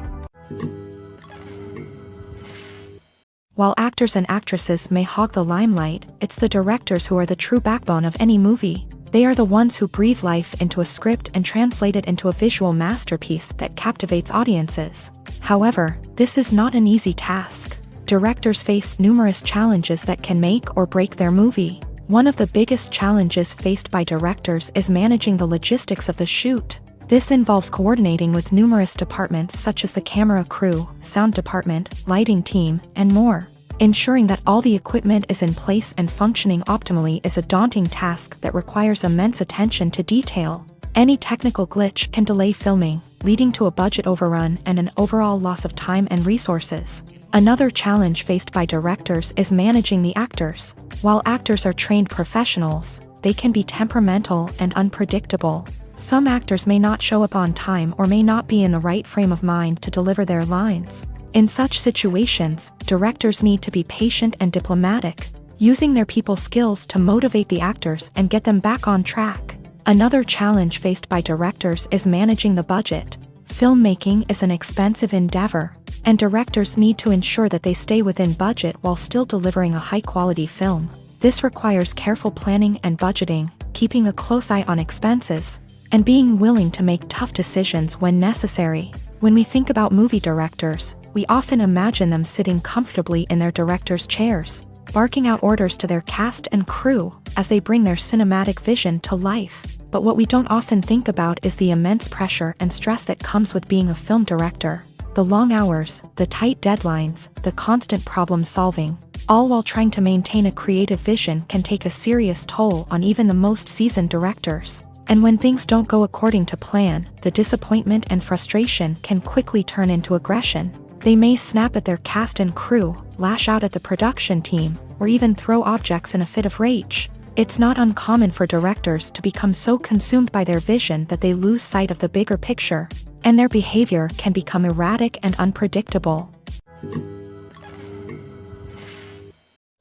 While actors and actresses may hog the limelight, it's the directors who are the true backbone of any movie. They are the ones who breathe life into a script and translate it into a visual masterpiece that captivates audiences. However, this is not an easy task. Directors face numerous challenges that can make or break their movie. One of the biggest challenges faced by directors is managing the logistics of the shoot. This involves coordinating with numerous departments such as the camera crew, sound department, lighting team, and more. Ensuring that all the equipment is in place and functioning optimally is a daunting task that requires immense attention to detail. Any technical glitch can delay filming, leading to a budget overrun and an overall loss of time and resources. Another challenge faced by directors is managing the actors. While actors are trained professionals, they can be temperamental and unpredictable. Some actors may not show up on time or may not be in the right frame of mind to deliver their lines. In such situations, directors need to be patient and diplomatic, using their people skills to motivate the actors and get them back on track. Another challenge faced by directors is managing the budget. Filmmaking is an expensive endeavor, and directors need to ensure that they stay within budget while still delivering a high-quality film. This requires careful planning and budgeting, keeping a close eye on expenses, and being willing to make tough decisions when necessary. When we think about movie directors, we often imagine them sitting comfortably in their director's chairs, barking out orders to their cast and crew as they bring their cinematic vision to life. But what we don't often think about is the immense pressure and stress that comes with being a film director. The long hours, the tight deadlines, the constant problem solving, all while trying to maintain a creative vision can take a serious toll on even the most seasoned directors. And when things don't go according to plan, the disappointment and frustration can quickly turn into aggression. They may snap at their cast and crew, lash out at the production team, or even throw objects in a fit of rage. It's not uncommon for directors to become so consumed by their vision that they lose sight of the bigger picture, and their behavior can become erratic and unpredictable.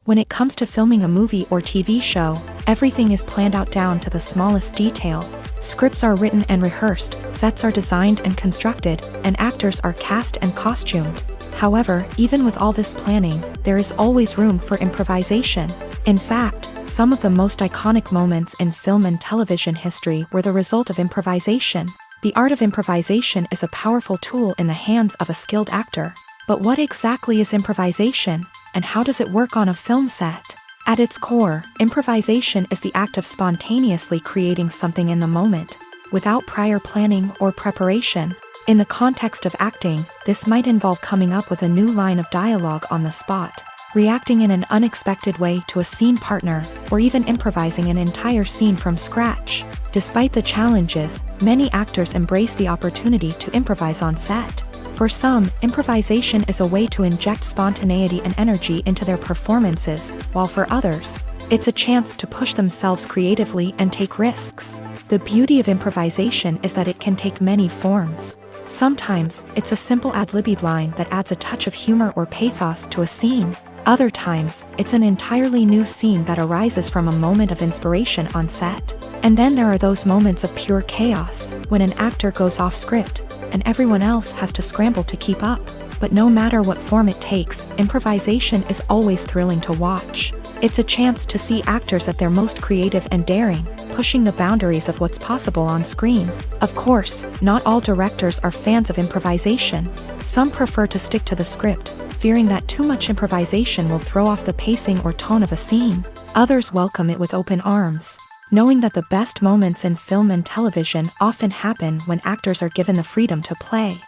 When it comes to filming a movie or TV show, everything is planned out down to the smallest detail. Scripts are written and rehearsed, sets are designed and constructed, and actors are cast and costumed. However, even with all this planning, there is always room for improvisation. In fact, some of the most iconic moments in film and television history were the result of improvisation. The art of improvisation is a powerful tool in the hands of a skilled actor. But what exactly is improvisation, and how does it work on a film set? At its core, improvisation is the act of spontaneously creating something in the moment, without prior planning or preparation. In the context of acting, this might involve coming up with a new line of dialogue on the spot, reacting in an unexpected way to a scene partner, or even improvising an entire scene from scratch. Despite the challenges, many actors embrace the opportunity to improvise on set. For some, improvisation is a way to inject spontaneity and energy into their performances, while for others, it's a chance to push themselves creatively and take risks. The beauty of improvisation is that it can take many forms. Sometimes, it's a simple ad-libbed line that adds a touch of humor or pathos to a scene. Other times, it's an entirely new scene that arises from a moment of inspiration on set. And then there are those moments of pure chaos, when an actor goes off script, and everyone else has to scramble to keep up. But no matter what form it takes, improvisation is always thrilling to watch. It's a chance to see actors at their most creative and daring, pushing the boundaries of what's possible on screen. Of course, not all directors are fans of improvisation. Some prefer to stick to the script, fearing that too much improvisation will throw off the pacing or tone of a scene. Others welcome it with open arms, knowing that the best moments in film and television often happen when actors are given the freedom to play.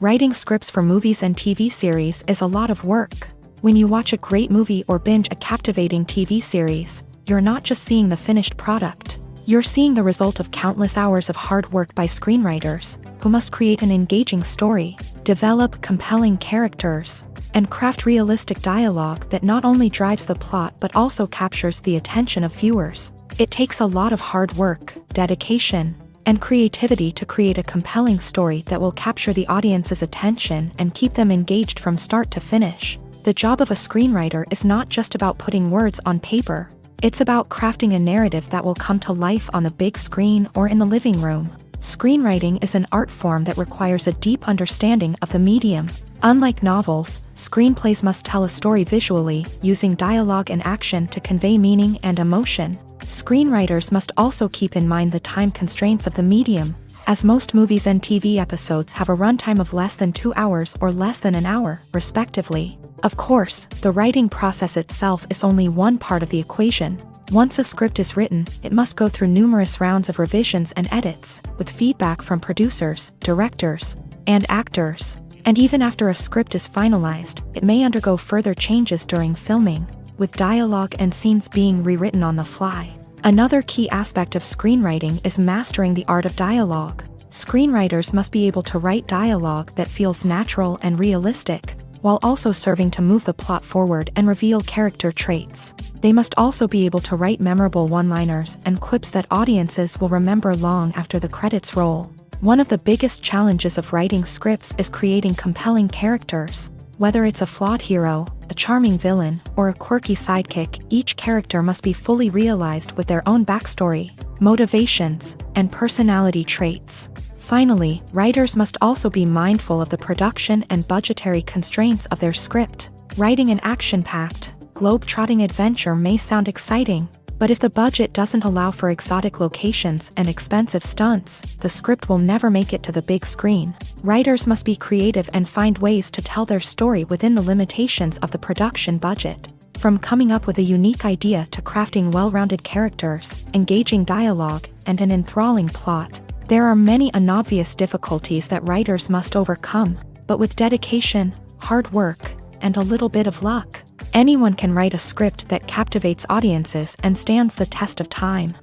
Writing scripts for movies and TV series is a lot of work. When you watch a great movie or binge a captivating TV series, you're not just seeing the finished product. You're seeing the result of countless hours of hard work by screenwriters, who must create an engaging story, develop compelling characters, and craft realistic dialogue that not only drives the plot but also captures the attention of viewers. It takes a lot of hard work, dedication, and creativity to create a compelling story that will capture the audience's attention and keep them engaged from start to finish. The job of a screenwriter is not just about putting words on paper. It's about crafting a narrative that will come to life on the big screen or in the living room. Screenwriting is an art form that requires a deep understanding of the medium. Unlike novels, screenplays must tell a story visually, using dialogue and action to convey meaning and emotion. Screenwriters must also keep in mind the time constraints of the medium, as most movies and TV episodes have a runtime of less than 2 hours or less than an hour, respectively. Of course, the writing process itself is only one part of the equation. Once a script is written, it must go through numerous rounds of revisions and edits, with feedback from producers, directors, and actors. And even after a script is finalized, it may undergo further changes during filming, with dialogue and scenes being rewritten on the fly. Another key aspect of screenwriting is mastering the art of dialogue. Screenwriters must be able to write dialogue that feels natural and realistic, while also serving to move the plot forward and reveal character traits. They must also be able to write memorable one-liners and quips that audiences will remember long after the credits roll. One of the biggest challenges of writing scripts is creating compelling characters. Whether it's a flawed hero, a charming villain, or a quirky sidekick, each character must be fully realized with their own backstory, motivations, and personality traits. Finally, writers must also be mindful of the production and budgetary constraints of their script. Writing an action-packed, globe-trotting adventure may sound exciting, but if the budget doesn't allow for exotic locations and expensive stunts, the script will never make it to the big screen. Writers must be creative and find ways to tell their story within the limitations of the production budget. From coming up with a unique idea to crafting well-rounded characters, engaging dialogue, and an enthralling plot, there are many unobvious difficulties that writers must overcome, but with dedication, hard work, and a little bit of luck, anyone can write a script that captivates audiences and stands the test of time.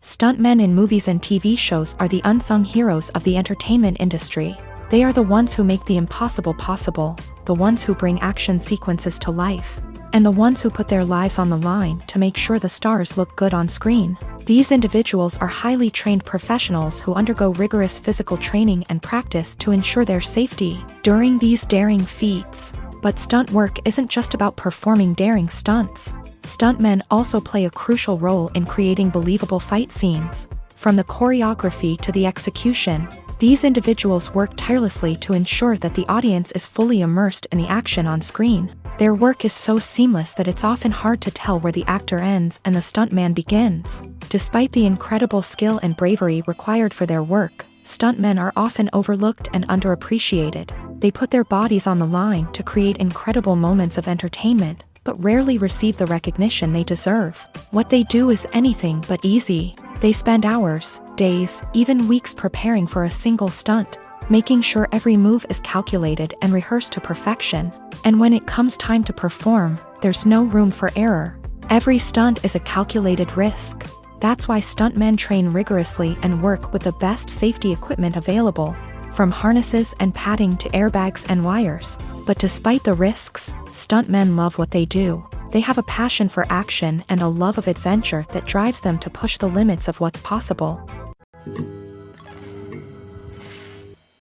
Stuntmen in movies and TV shows are the unsung heroes of the entertainment industry. They are the ones who make the impossible possible, the ones who bring action sequences to life, and the ones who put their lives on the line to make sure the stars look good on screen. These individuals are highly trained professionals who undergo rigorous physical training and practice to ensure their safety during these daring feats. But stunt work isn't just about performing daring stunts. Stuntmen also play a crucial role in creating believable fight scenes. From the choreography to the execution, these individuals work tirelessly to ensure that the audience is fully immersed in the action on screen. Their work is so seamless that it's often hard to tell where the actor ends and the stuntman begins. Despite the incredible skill and bravery required for their work, stuntmen are often overlooked and underappreciated. They put their bodies on the line to create incredible moments of entertainment, but rarely receive the recognition they deserve. What they do is anything but easy. They spend hours, days, even weeks preparing for a single stunt, making sure every move is calculated and rehearsed to perfection. And when it comes time to perform, there's no room for error. Every stunt is a calculated risk. That's why stuntmen train rigorously and work with the best safety equipment available, from harnesses and padding to airbags and wires. But despite the risks, stuntmen love what they do. They have a passion for action and a love of adventure that drives them to push the limits of what's possible.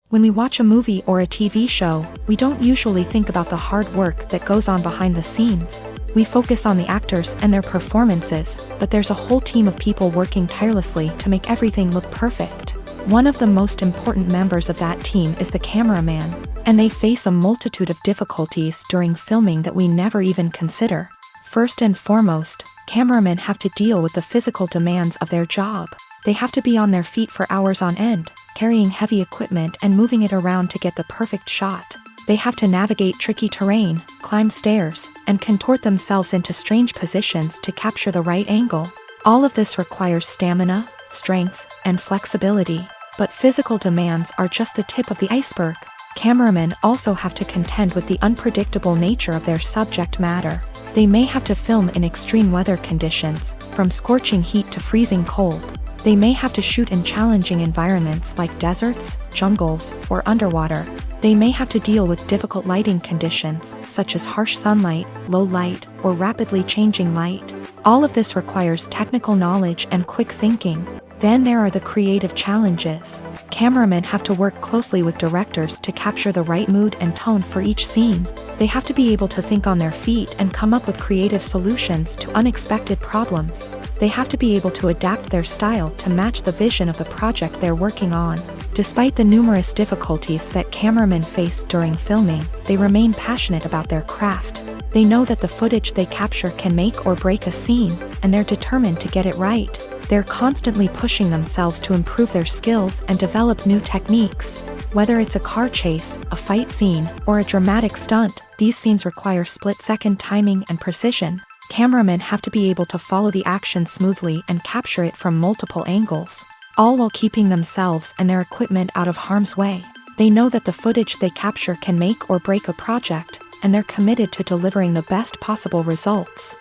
When we watch a movie or a TV show, we don't usually think about the hard work that goes on behind the scenes. We focus on the actors and their performances, but there's a whole team of people working tirelessly to make everything look perfect. One of the most important members of that team is the cameraman, and they face a multitude of difficulties during filming that we never even consider. First and foremost, cameramen have to deal with the physical demands of their job. They have to be on their feet for hours on end, carrying heavy equipment and moving it around to get the perfect shot. They have to navigate tricky terrain, climb stairs, and contort themselves into strange positions to capture the right angle. All of this requires stamina, strength, and flexibility. But physical demands are just the tip of the iceberg. Cameramen also have to contend with the unpredictable nature of their subject matter. They may have to film in extreme weather conditions, from scorching heat to freezing cold. They may have to shoot in challenging environments like deserts, jungles, or underwater. They may have to deal with difficult lighting conditions, such as harsh sunlight, low light, or rapidly changing light. All of this requires technical knowledge and quick thinking. Then there are the creative challenges. Cameramen have to work closely with directors to capture the right mood and tone for each scene. They have to be able to think on their feet and come up with creative solutions to unexpected problems. They have to be able to adapt their style to match the vision of the project they're working on. Despite the numerous difficulties that cameramen face during filming, they remain passionate about their craft. They know that the footage they capture can make or break a scene, and they're determined to get it right. They're constantly pushing themselves to improve their skills and develop new techniques. Whether it's a car chase, a fight scene, or a dramatic stunt, these scenes require split-second timing and precision. Cameramen have to be able to follow the action smoothly and capture it from multiple angles, all while keeping themselves and their equipment out of harm's way. They know that the footage they capture can make or break a project, and they're committed to delivering the best possible results.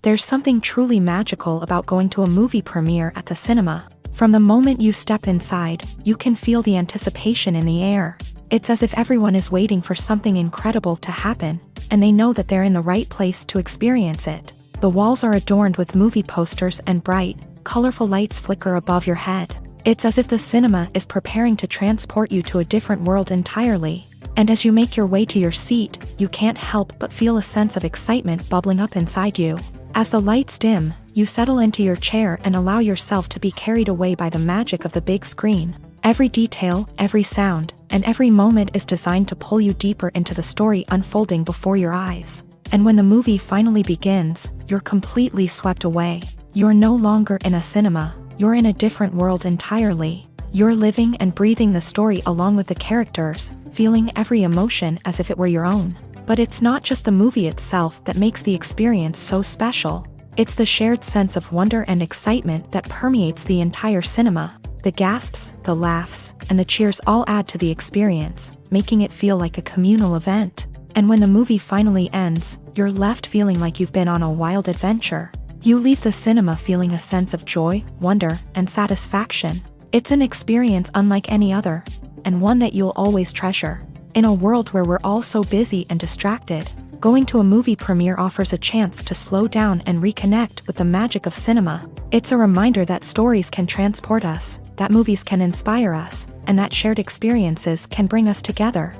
There's something truly magical about going to a movie premiere at the cinema. From the moment you step inside, you can feel the anticipation in the air. It's as if everyone is waiting for something incredible to happen, and they know that they're in the right place to experience it. The walls are adorned with movie posters and bright, colorful lights flicker above your head. It's as if the cinema is preparing to transport you to a different world entirely. And as you make your way to your seat, you can't help but feel a sense of excitement bubbling up inside you. As the lights dim, you settle into your chair and allow yourself to be carried away by the magic of the big screen. Every detail, every sound, and every moment is designed to pull you deeper into the story unfolding before your eyes. And when the movie finally begins, you're completely swept away. You're no longer in a cinema, you're in a different world entirely. You're living and breathing the story along with the characters, feeling every emotion as if it were your own. But it's not just the movie itself that makes the experience so special. It's the shared sense of wonder and excitement that permeates the entire cinema. The gasps, the laughs, and the cheers all add to the experience, making it feel like a communal event. And when the movie finally ends, you're left feeling like you've been on a wild adventure. You leave the cinema feeling a sense of joy, wonder, and satisfaction. It's an experience unlike any other, and one that you'll always treasure. In a world where we're all so busy and distracted, going to a movie premiere offers a chance to slow down and reconnect with the magic of cinema. It's a reminder that stories can transport us, that movies can inspire us, and that shared experiences can bring us together.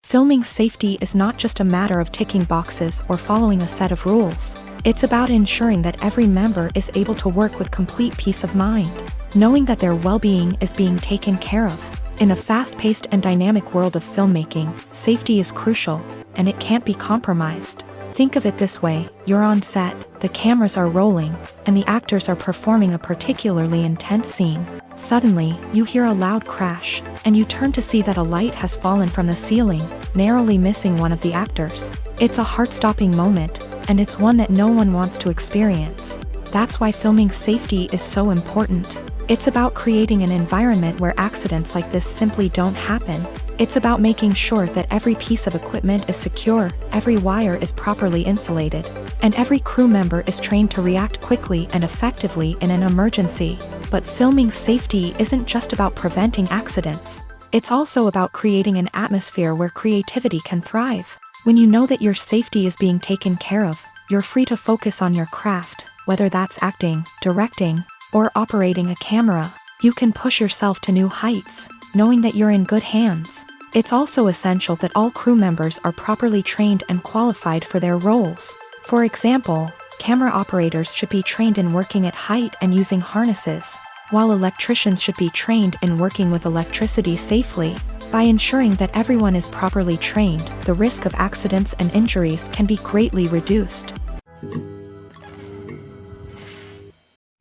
Filming safety is not just a matter of ticking boxes or following a set of rules. It's about ensuring that every member is able to work with complete peace of mind, knowing that their well-being is being taken care of. In a fast-paced and dynamic world of filmmaking, safety is crucial, and it can't be compromised. Think of it this way: you're on set, the cameras are rolling, and the actors are performing a particularly intense scene. Suddenly, you hear a loud crash, and you turn to see that a light has fallen from the ceiling, narrowly missing one of the actors. It's a heart-stopping moment, and it's one that no one wants to experience. That's why filming safety is so important. It's about creating an environment where accidents like this simply don't happen. It's about making sure that every piece of equipment is secure, every wire is properly insulated, and every crew member is trained to react quickly and effectively in an emergency. But filming safety isn't just about preventing accidents. It's also about creating an atmosphere where creativity can thrive. When you know that your safety is being taken care of, you're free to focus on your craft, whether that's acting, directing, or operating a camera. You can push yourself to new heights, knowing that you're in good hands. It's also essential that all crew members are properly trained and qualified for their roles. For example, camera operators should be trained in working at height and using harnesses, while electricians should be trained in working with electricity safely. By ensuring that everyone is properly trained, the risk of accidents and injuries can be greatly reduced.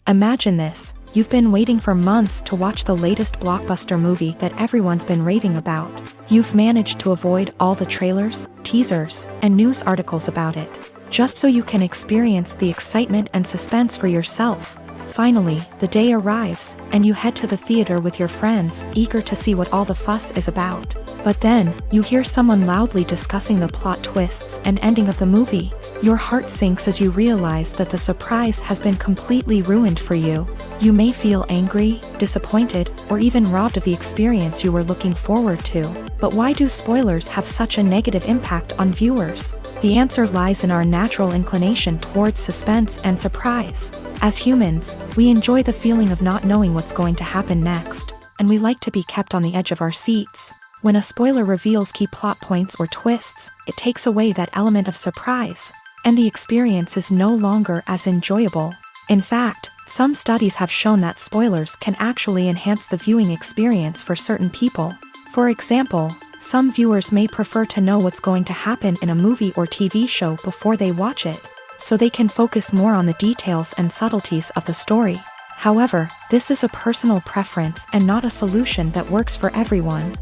Imagine this: you've been waiting for months to watch the latest blockbuster movie that everyone's been raving about. You've managed to avoid all the trailers, teasers, and news articles about it, just so you can experience the excitement and suspense for yourself. Finally, the day arrives, and you head to the theater with your friends, eager to see what all the fuss is about. But then, you hear someone loudly discussing the plot twists and ending of the movie. Your heart sinks as you realize that the surprise has been completely ruined for you. You may feel angry, disappointed, or even robbed of the experience you were looking forward to. But why do spoilers have such a negative impact on viewers? The answer lies in our natural inclination towards suspense and surprise. As humans, we enjoy the feeling of not knowing what's going to happen next, and we like to be kept on the edge of our seats. When a spoiler reveals key plot points or twists, it takes away that element of surprise, and the experience is no longer as enjoyable. In fact, some studies have shown that spoilers can actually enhance the viewing experience for certain people. For example, some viewers may prefer to know what's going to happen in a movie or TV show before they watch it, so they can focus more on the details and subtleties of the story. However, this is a personal preference and not a solution that works for everyone.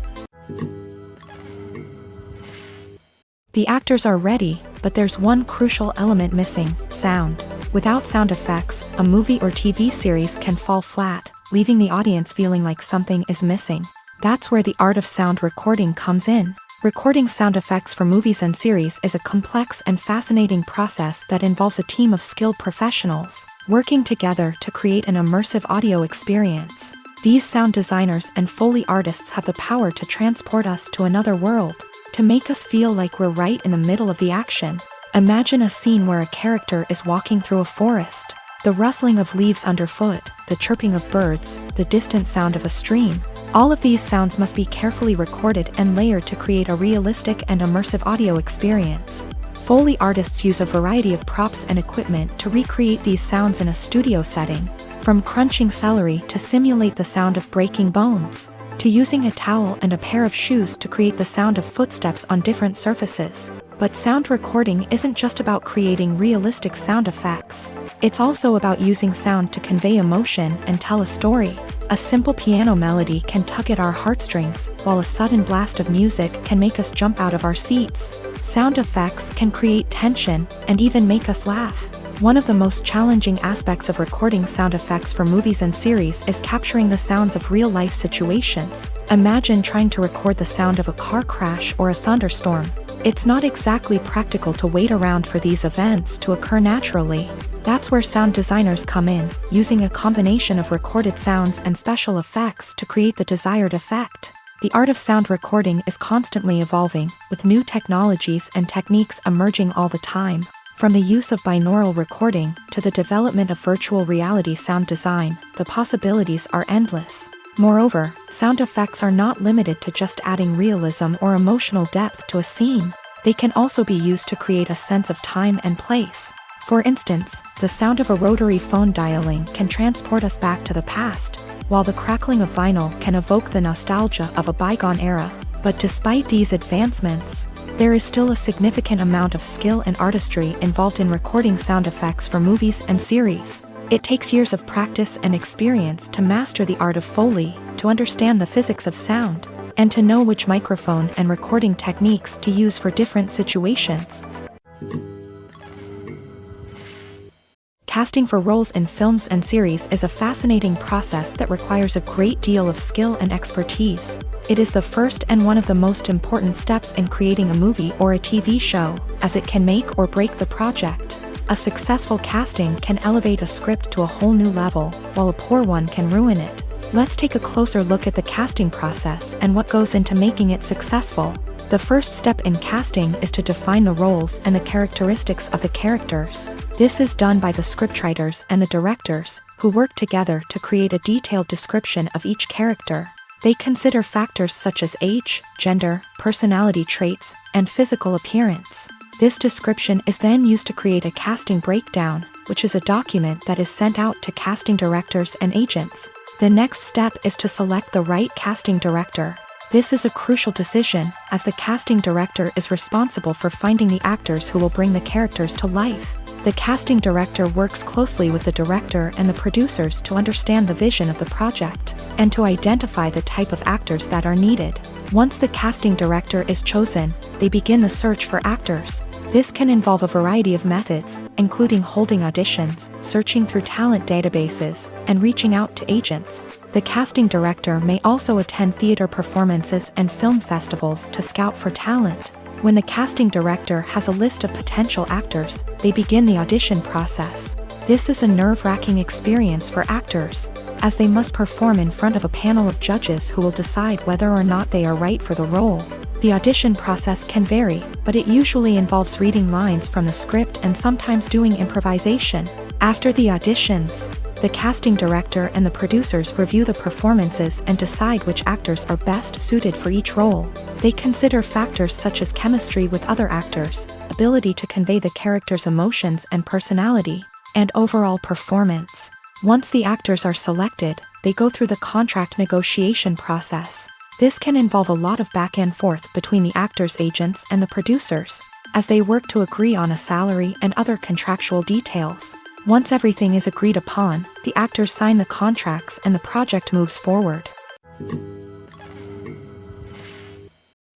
The actors are ready, but there's one crucial element missing: sound. Without sound effects, a movie or TV series can fall flat, leaving the audience feeling like something is missing. That's where the art of sound recording comes in. Recording sound effects for movies and series is a complex and fascinating process that involves a team of skilled professionals working together to create an immersive audio experience. These sound designers and Foley artists have the power to transport us to another world, to make us feel like we're right in the middle of the action. Imagine a scene where a character is walking through a forest. The rustling of leaves underfoot, the chirping of birds, the distant sound of a stream. All of these sounds must be carefully recorded and layered to create a realistic and immersive audio experience. Foley artists use a variety of props and equipment to recreate these sounds in a studio setting, from crunching celery to simulate the sound of breaking bones, to using a towel and a pair of shoes to create the sound of footsteps on different surfaces. But sound recording isn't just about creating realistic sound effects. It's also about using sound to convey emotion and tell a story. A simple piano melody can tug at our heartstrings, while a sudden blast of music can make us jump out of our seats. Sound effects can create tension and even make us laugh. One of the most challenging aspects of recording sound effects for movies and series is capturing the sounds of real-life situations. Imagine trying to record the sound of a car crash or a thunderstorm. It's not exactly practical to wait around for these events to occur naturally. That's where sound designers come in, using a combination of recorded sounds and special effects to create the desired effect. The art of sound recording is constantly evolving, with new technologies and techniques emerging all the time. From the use of binaural recording to the development of virtual reality sound design, the possibilities are endless. Moreover, sound effects are not limited to just adding realism or emotional depth to a scene. They can also be used to create a sense of time and place. For instance, the sound of a rotary phone dialing can transport us back to the past, while the crackling of vinyl can evoke the nostalgia of a bygone era. But despite these advancements, there is still a significant amount of skill and artistry involved in recording sound effects for movies and series. It takes years of practice and experience to master the art of Foley, to understand the physics of sound, and to know which microphone and recording techniques to use for different situations. Casting for roles in films and series is a fascinating process that requires a great deal of skill and expertise. It is the first and one of the most important steps in creating a movie or a TV show, as it can make or break the project. A successful casting can elevate a script to a whole new level, while a poor one can ruin it. Let's take a closer look at the casting process and what goes into making it successful. The first step in casting is to define the roles and the characteristics of the characters. This is done by the scriptwriters and the directors, who work together to create a detailed description of each character. They consider factors such as age, gender, personality traits, and physical appearance. This description is then used to create a casting breakdown, which is a document that is sent out to casting directors and agents. The next step is to select the right casting director. This is a crucial decision, as the casting director is responsible for finding the actors who will bring the characters to life. The casting director works closely with the director and the producers to understand the vision of the project, and to identify the type of actors that are needed. Once the casting director is chosen, they begin the search for actors. This can involve a variety of methods, including holding auditions, searching through talent databases, and reaching out to agents. The casting director may also attend theater performances and film festivals to scout for talent. When the casting director has a list of potential actors, they begin the audition process. This is a nerve-wracking experience for actors, as they must perform in front of a panel of judges who will decide whether or not they are right for the role. The audition process can vary, but it usually involves reading lines from the script and sometimes doing improvisation. After the auditions, the casting director and the producers review the performances and decide which actors are best suited for each role. They consider factors such as chemistry with other actors, ability to convey the character's emotions and personality, and overall performance. Once the actors are selected, they go through the contract negotiation process. This can involve a lot of back and forth between the actors' agents and the producers, as they work to agree on a salary and other contractual details. Once everything is agreed upon, the actors sign the contracts and the project moves forward.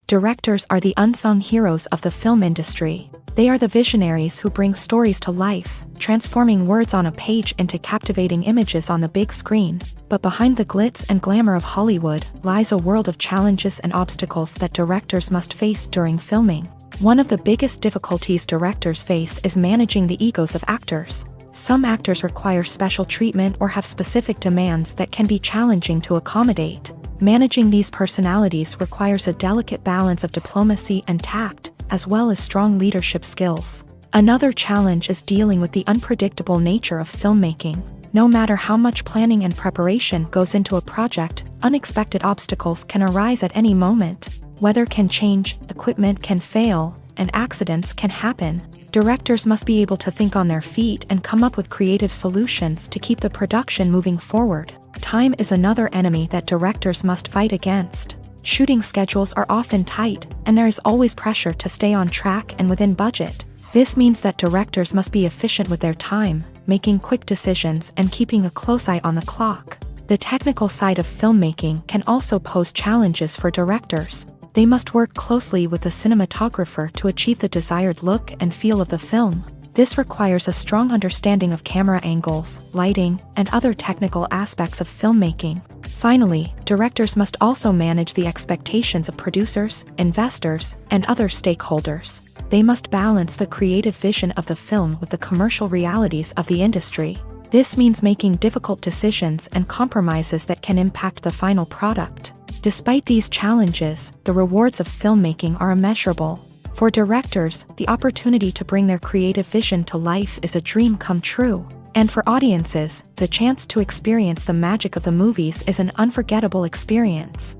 Directors are the unsung heroes of the film industry. They are the visionaries who bring stories to life, transforming words on a page into captivating images on the big screen. But behind the glitz and glamour of Hollywood lies a world of challenges and obstacles that directors must face during filming. One of the biggest difficulties directors face is managing the egos of actors. Some actors require special treatment or have specific demands that can be challenging to accommodate. Managing these personalities requires a delicate balance of diplomacy and tact, as well as strong leadership skills. Another challenge is dealing with the unpredictable nature of filmmaking. No matter how much planning and preparation goes into a project, unexpected obstacles can arise at any moment. Weather can change, equipment can fail, and accidents can happen. Directors must be able to think on their feet and come up with creative solutions to keep the production moving forward. Time is another enemy that directors must fight against. Shooting schedules are often tight, and there is always pressure to stay on track and within budget. This means that directors must be efficient with their time, making quick decisions and keeping a close eye on the clock. The technical side of filmmaking can also pose challenges for directors. They must work closely with the cinematographer to achieve the desired look and feel of the film. This requires a strong understanding of camera angles, lighting, and other technical aspects of filmmaking. Finally, directors must also manage the expectations of producers, investors, and other stakeholders. They must balance the creative vision of the film with the commercial realities of the industry. This means making difficult decisions and compromises that can impact the final product. Despite these challenges, the rewards of filmmaking are immeasurable. For directors, the opportunity to bring their creative vision to life is a dream come true. And for audiences, the chance to experience the magic of the movies is an unforgettable experience.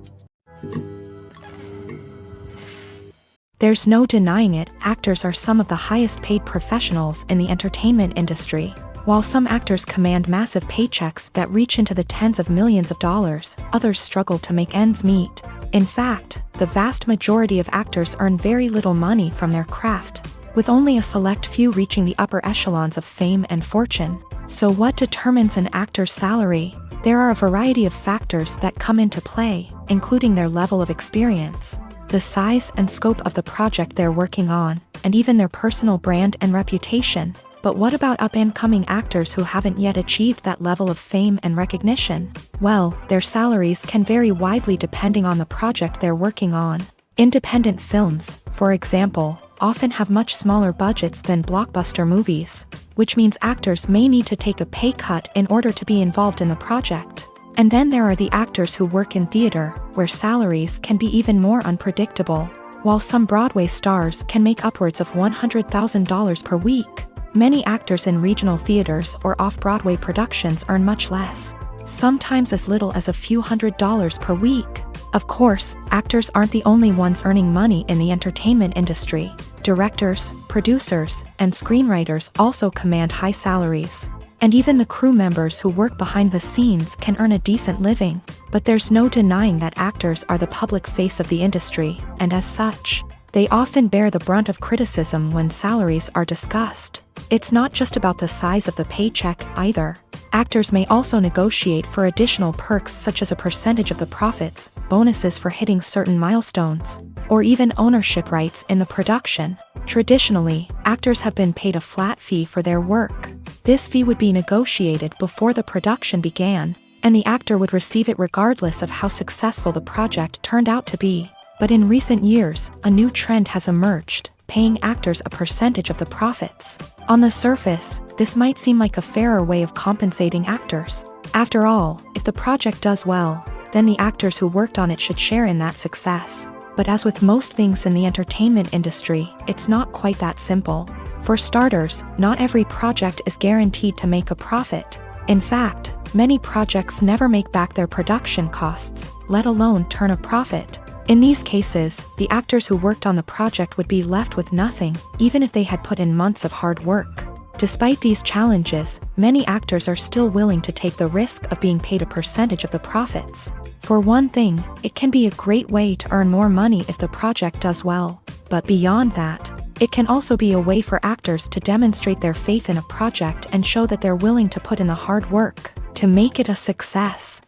There's no denying it, actors are some of the highest paid professionals in the entertainment industry. While some actors command massive paychecks that reach into the tens of millions of dollars, others struggle to make ends meet. In fact, the vast majority of actors earn very little money from their craft, with only a select few reaching the upper echelons of fame and fortune. So what determines an actor's salary? There are a variety of factors that come into play, including their level of experience, the size and scope of the project they're working on, and even their personal brand and reputation. But what about up-and-coming actors who haven't yet achieved that level of fame and recognition? Well, their salaries can vary widely depending on the project they're working on. Independent films, for example, often have much smaller budgets than blockbuster movies, which means actors may need to take a pay cut in order to be involved in the project. And then there are the actors who work in theater, where salaries can be even more unpredictable. While some Broadway stars can make upwards of $100,000 per week, many actors in regional theaters or off-Broadway productions earn much less, sometimes as little as a few $100s per week. Of course, actors aren't the only ones earning money in the entertainment industry. Directors, producers, and screenwriters also command high salaries. And even the crew members who work behind the scenes can earn a decent living. But there's no denying that actors are the public face of the industry, and as such, they often bear the brunt of criticism when salaries are discussed. It's not just about the size of the paycheck either. Actors may also negotiate for additional perks such as a percentage of the profits, bonuses for hitting certain milestones, or even ownership rights in the production. Traditionally, actors have been paid a flat fee for their work. This fee would be negotiated before the production began, and the actor would receive it regardless of how successful the project turned out to be. But in recent years, a new trend has emerged, paying actors a percentage of the profits. On the surface, this might seem like a fairer way of compensating actors. After all, if the project does well, then the actors who worked on it should share in that success. But as with most things in the entertainment industry, it's not quite that simple. For starters, not every project is guaranteed to make a profit. In fact, many projects never make back their production costs, let alone turn a profit. In these cases, the actors who worked on the project would be left with nothing, even if they had put in months of hard work. Despite these challenges, many actors are still willing to take the risk of being paid a percentage of the profits. For one thing, it can be a great way to earn more money if the project does well. But beyond that, it can also be a way for actors to demonstrate their faith in a project and show that they're willing to put in the hard work to make it a success.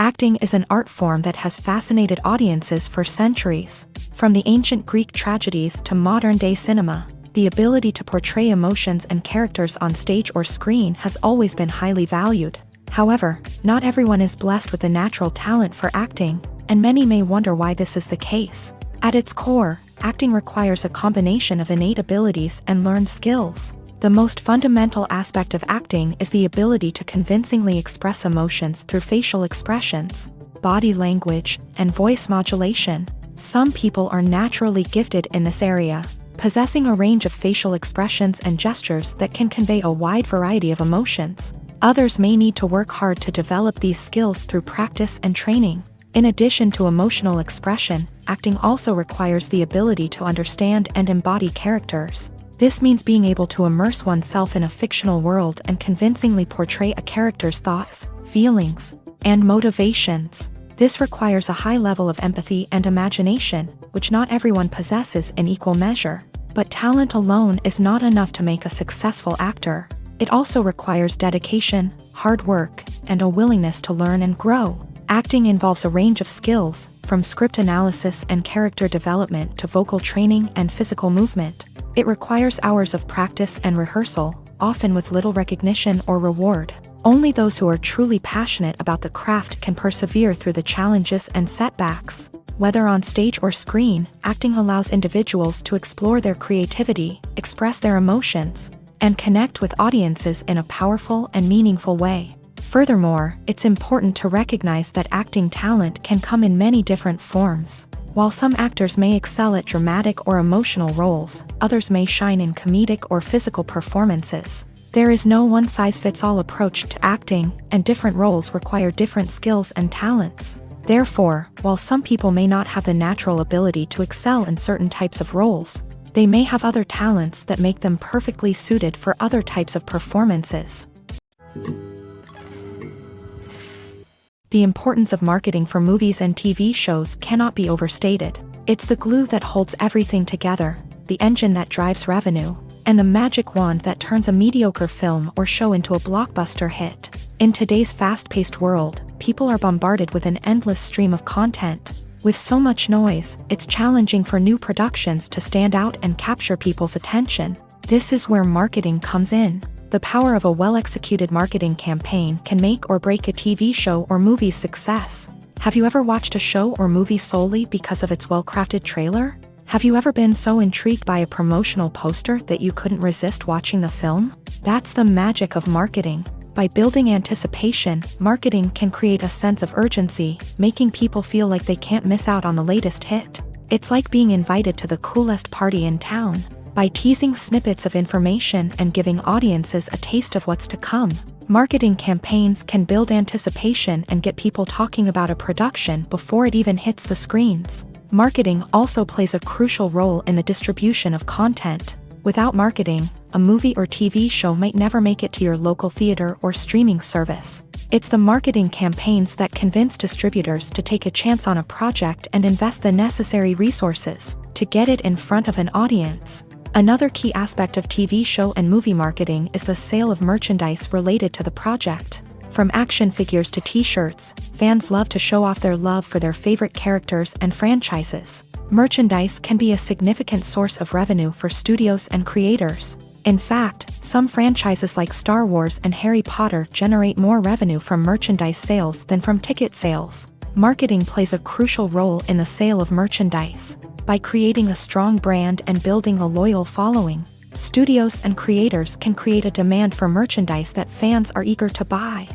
Acting is an art form that has fascinated audiences for centuries. From the ancient Greek tragedies to modern-day cinema, the ability to portray emotions and characters on stage or screen has always been highly valued. However, not everyone is blessed with the natural talent for acting, and many may wonder why this is the case. At its core, acting requires a combination of innate abilities and learned skills. The most fundamental aspect of acting is the ability to convincingly express emotions through facial expressions, body language, and voice modulation. Some people are naturally gifted in this area, possessing a range of facial expressions and gestures that can convey a wide variety of emotions. Others may need to work hard to develop these skills through practice and training. In addition to emotional expression, acting also requires the ability to understand and embody characters. This means being able to immerse oneself in a fictional world and convincingly portray a character's thoughts, feelings, and motivations. This requires a high level of empathy and imagination, which not everyone possesses in equal measure. But talent alone is not enough to make a successful actor. It also requires dedication, hard work, and a willingness to learn and grow. Acting involves a range of skills, from script analysis and character development to vocal training and physical movement. It requires hours of practice and rehearsal, often with little recognition or reward. Only those who are truly passionate about the craft can persevere through the challenges and setbacks. Whether on stage or screen, acting allows individuals to explore their creativity, express their emotions, and connect with audiences in a powerful and meaningful way. Furthermore, it's important to recognize that acting talent can come in many different forms. While some actors may excel at dramatic or emotional roles, others may shine in comedic or physical performances. There is no one-size-fits-all approach to acting, and different roles require different skills and talents. Therefore, while some people may not have the natural ability to excel in certain types of roles, they may have other talents that make them perfectly suited for other types of performances. The importance of marketing for movies and TV shows cannot be overstated. It's the glue that holds everything together, the engine that drives revenue, and the magic wand that turns a mediocre film or show into a blockbuster hit. In today's fast-paced world, people are bombarded with an endless stream of content. With so much noise, it's challenging for new productions to stand out and capture people's attention. This is where marketing comes in. The power of a well-executed marketing campaign can make or break a TV show or movie's success. Have you ever watched a show or movie solely because of its well-crafted trailer? Have you ever been so intrigued by a promotional poster that you couldn't resist watching the film? That's the magic of marketing. By building anticipation, marketing can create a sense of urgency, making people feel like they can't miss out on the latest hit. It's like being invited to the coolest party in town. By teasing snippets of information and giving audiences a taste of what's to come, marketing campaigns can build anticipation and get people talking about a production before it even hits the screens. Marketing also plays a crucial role in the distribution of content. Without marketing, a movie or TV show might never make it to your local theater or streaming service. It's the marketing campaigns that convince distributors to take a chance on a project and invest the necessary resources to get it in front of an audience. Another key aspect of TV show and movie marketing is the sale of merchandise related to the project. From action figures to t-shirts, fans love to show off their love for their favorite characters and franchises. Merchandise can be a significant source of revenue for studios and creators. In fact, some franchises like Star Wars and Harry Potter generate more revenue from merchandise sales than from ticket sales. Marketing plays a crucial role in the sale of merchandise. By creating a strong brand and building a loyal following, studios and creators can create a demand for merchandise that fans are eager to buy.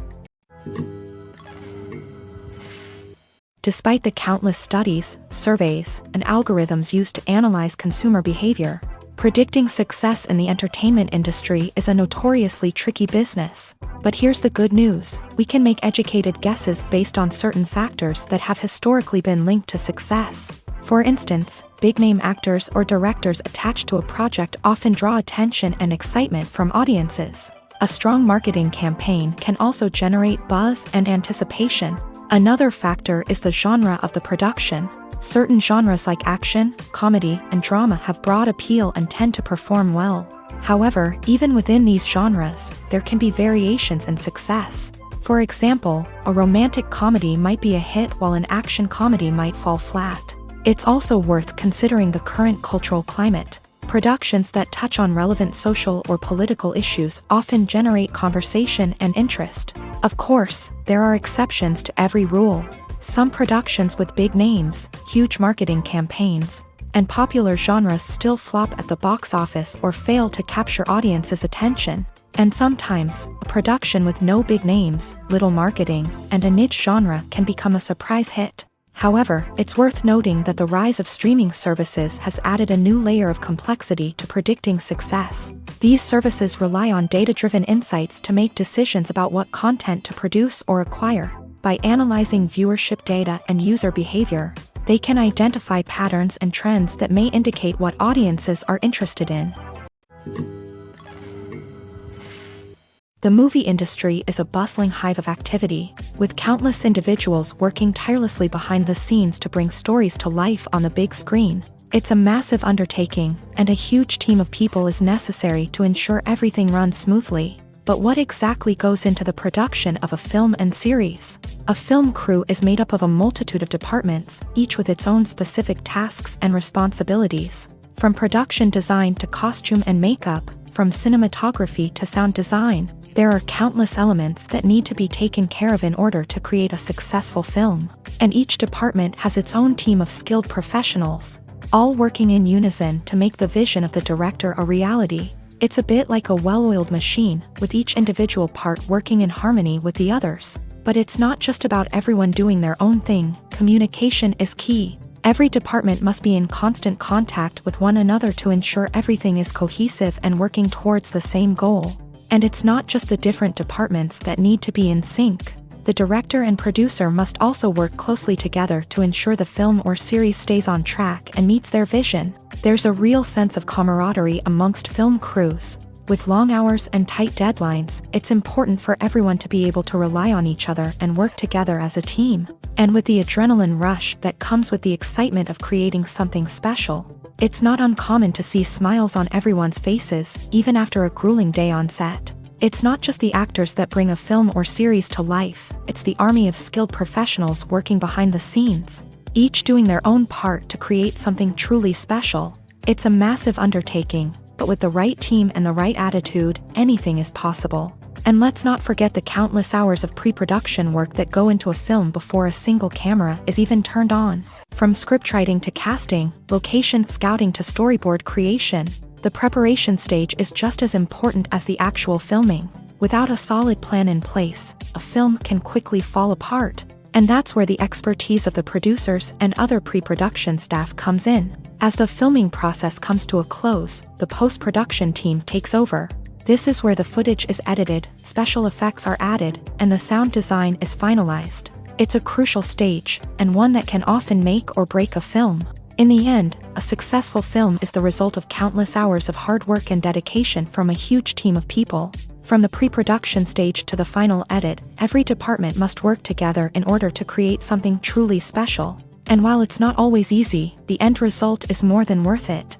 Despite the countless studies, surveys, and algorithms used to analyze consumer behavior, predicting success in the entertainment industry is a notoriously tricky business. But here's the good news: we can make educated guesses based on certain factors that have historically been linked to success. For instance, big-name actors or directors attached to a project often draw attention and excitement from audiences. A strong marketing campaign can also generate buzz and anticipation. Another factor is the genre of the production. Certain genres like action, comedy, and drama have broad appeal and tend to perform well. However, even within these genres, there can be variations in success. For example, a romantic comedy might be a hit while an action comedy might fall flat. It's also worth considering the current cultural climate. Productions that touch on relevant social or political issues often generate conversation and interest. Of course, there are exceptions to every rule. Some productions with big names, huge marketing campaigns, and popular genres still flop at the box office or fail to capture audiences' attention. And sometimes, a production with no big names, little marketing, and a niche genre can become a surprise hit. However, it's worth noting that the rise of streaming services has added a new layer of complexity to predicting success. These services rely on data-driven insights to make decisions about what content to produce or acquire. By analyzing viewership data and user behavior, they can identify patterns and trends that may indicate what audiences are interested in. The movie industry is a bustling hive of activity, with countless individuals working tirelessly behind the scenes to bring stories to life on the big screen. It's a massive undertaking, and a huge team of people is necessary to ensure everything runs smoothly. But what exactly goes into the production of a film and series? A film crew is made up of a multitude of departments, each with its own specific tasks and responsibilities. From production design to costume and makeup, from cinematography to sound design, there are countless elements that need to be taken care of in order to create a successful film. And each department has its own team of skilled professionals, all working in unison to make the vision of the director a reality. It's a bit like a well-oiled machine, with each individual part working in harmony with the others. But it's not just about everyone doing their own thing. Communication is key. Every department must be in constant contact with one another to ensure everything is cohesive and working towards the same goal. And it's not just the different departments that need to be in sync. The director and producer must also work closely together to ensure the film or series stays on track and meets their vision. There's a real sense of camaraderie amongst film crews. With long hours and tight deadlines, it's important for everyone to be able to rely on each other and work together as a team. And with the adrenaline rush that comes with the excitement of creating something special, it's not uncommon to see smiles on everyone's faces, even after a grueling day on set. It's not just the actors that bring a film or series to life, it's the army of skilled professionals working behind the scenes. each doing their own part to create something truly special. It's a massive undertaking, but with the right team and the right attitude, anything is possible. And let's not forget the countless hours of pre-production work that go into a film before a single camera is even turned on. From scriptwriting to casting, location scouting to storyboard creation, the preparation stage is just as important as the actual filming. Without a solid plan in place, a film can quickly fall apart. And that's where the expertise of the producers and other pre-production staff comes in. As the filming process comes to a close, the post-production team takes over. This is where the footage is edited, special effects are added, and the sound design is finalized. It's a crucial stage, and one that can often make or break a film. In the end, a successful film is the result of countless hours of hard work and dedication from a huge team of people. From the pre-production stage to the final edit, every department must work together in order to create something truly special. And while it's not always easy, the end result is more than worth it.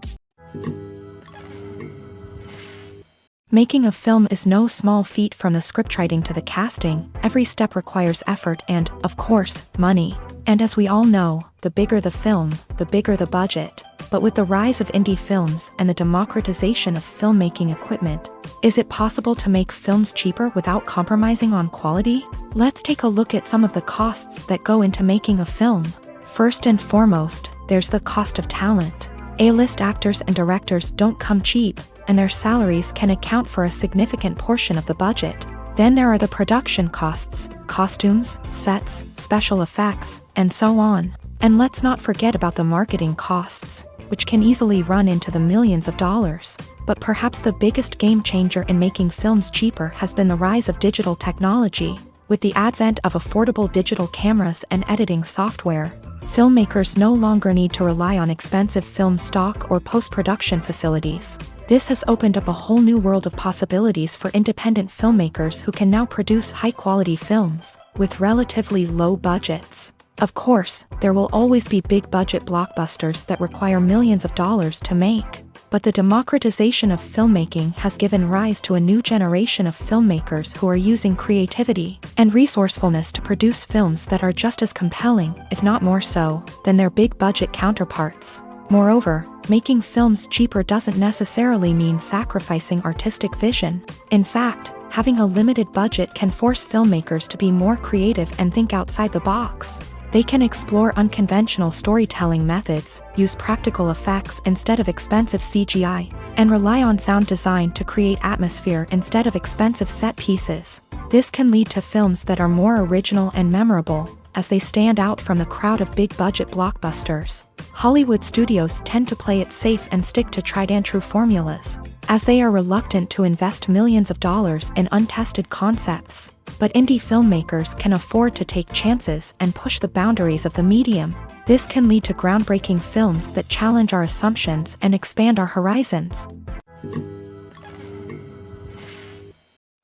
Making a film is no small feat. From the scriptwriting to the casting, every step requires effort and, of course, money. And as we all know, the bigger the film, the bigger the budget. But with the rise of indie films and the democratization of filmmaking equipment, is it possible to make films cheaper without compromising on quality? Let's take a look at some of the costs that go into making a film. First and foremost, there's the cost of talent. A-list actors and directors don't come cheap, and their salaries can account for a significant portion of the budget. Then there are the production costs, costumes, sets, special effects, and so on. And let's not forget about the marketing costs, which can easily run into the millions of dollars. But perhaps the biggest game changer in making films cheaper has been the rise of digital technology. With the advent of affordable digital cameras and editing software, filmmakers no longer need to rely on expensive film stock or post-production facilities. This has opened up a whole new world of possibilities for independent filmmakers who can now produce high-quality films with relatively low budgets. Of course, there will always be big-budget blockbusters that require millions of dollars to make. But the democratization of filmmaking has given rise to a new generation of filmmakers who are using creativity and resourcefulness to produce films that are just as compelling, if not more so, than their big-budget counterparts. Moreover, making films cheaper doesn't necessarily mean sacrificing artistic vision. In fact, having a limited budget can force filmmakers to be more creative and think outside the box. They can explore unconventional storytelling methods, use practical effects instead of expensive CGI, and rely on sound design to create atmosphere instead of expensive set pieces. This can lead to films that are more original and memorable, as they stand out from the crowd of big-budget blockbusters. Hollywood studios tend to play it safe and stick to tried-and-true formulas, as they are reluctant to invest millions of dollars in untested concepts. But indie filmmakers can afford to take chances and push the boundaries of the medium. This can lead to groundbreaking films that challenge our assumptions and expand our horizons.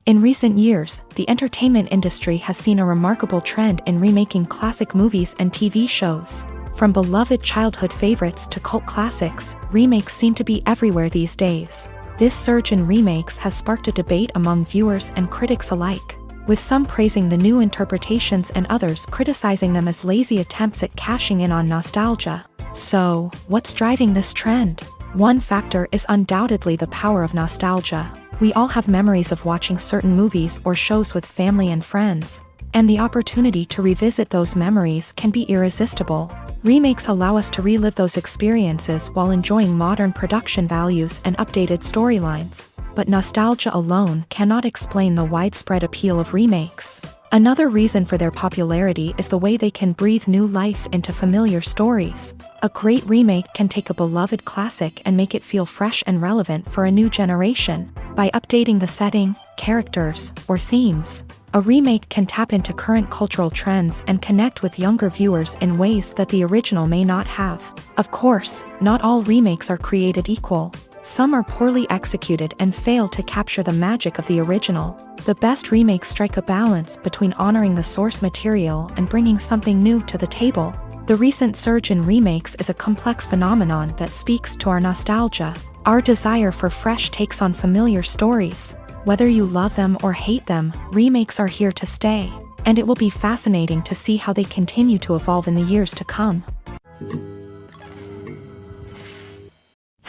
In recent years, the entertainment industry has seen a remarkable trend in remaking classic movies and TV shows. From beloved childhood favorites to cult classics, remakes seem to be everywhere these days. This surge in remakes has sparked a debate among viewers and critics alike, with some praising the new interpretations and others criticizing them as lazy attempts at cashing in on nostalgia. So, what's driving this trend? One factor is undoubtedly the power of nostalgia. We all have memories of watching certain movies or shows with family and friends, and the opportunity to revisit those memories can be irresistible. Remakes allow us to relive those experiences while enjoying modern production values and updated storylines. But nostalgia alone cannot explain the widespread appeal of remakes. Another reason for their popularity is the way they can breathe new life into familiar stories. A great remake can take a beloved classic and make it feel fresh and relevant for a new generation. By updating the setting, characters, or themes, a remake can tap into current cultural trends and connect with younger viewers in ways that the original may not have. Of course, not all remakes are created equal. Some are poorly executed and fail to capture the magic of the original. The best remakes strike a balance between honoring the source material and bringing something new to the table. The recent surge in remakes is a complex phenomenon that speaks to our nostalgia, our desire for fresh takes on familiar stories. Whether you love them or hate them, remakes are here to stay, and it will be fascinating to see how they continue to evolve in the years to come.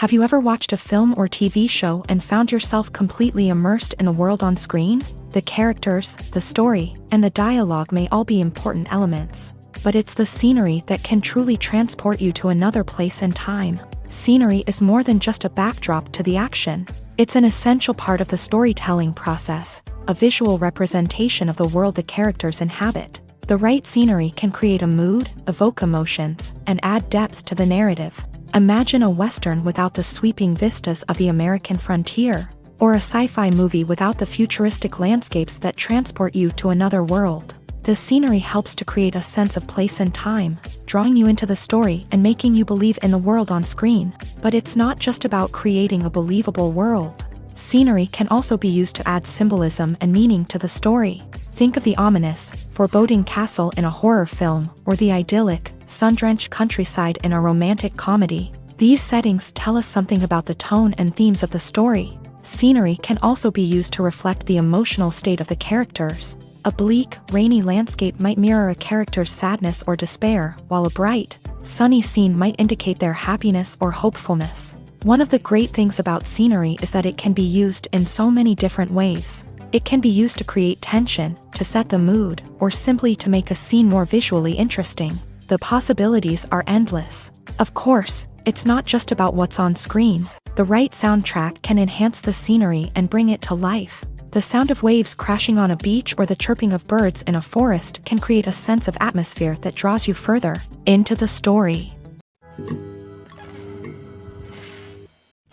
Have you ever watched a film or TV show and found yourself completely immersed in the world on screen? The characters, the story, and the dialogue may all be important elements, but it's the scenery that can truly transport you to another place and time. Scenery is more than just a backdrop to the action. It's an essential part of the storytelling process, a visual representation of the world the characters inhabit. The right scenery can create a mood, evoke emotions, and add depth to the narrative. Imagine a Western without the sweeping vistas of the American frontier, or a sci-fi movie without the futuristic landscapes that transport you to another world. The scenery helps to create a sense of place and time, drawing you into the story and making you believe in the world on screen. But it's not just about creating a believable world. Scenery can also be used to add symbolism and meaning to the story. Think of the ominous, foreboding castle in a horror film, or the idyllic, sun-drenched countryside in a romantic comedy. These settings tell us something about the tone and themes of the story. Scenery can also be used to reflect the emotional state of the characters. A bleak, rainy landscape might mirror a character's sadness or despair, while a bright, sunny scene might indicate their happiness or hopefulness. One of the great things about scenery is that it can be used in so many different ways. It can be used to create tension, to set the mood, or simply to make a scene more visually interesting. The possibilities are endless. Of course, it's not just about what's on screen. The right soundtrack can enhance the scenery and bring it to life. The sound of waves crashing on a beach or the chirping of birds in a forest can create a sense of atmosphere that draws you further into the story.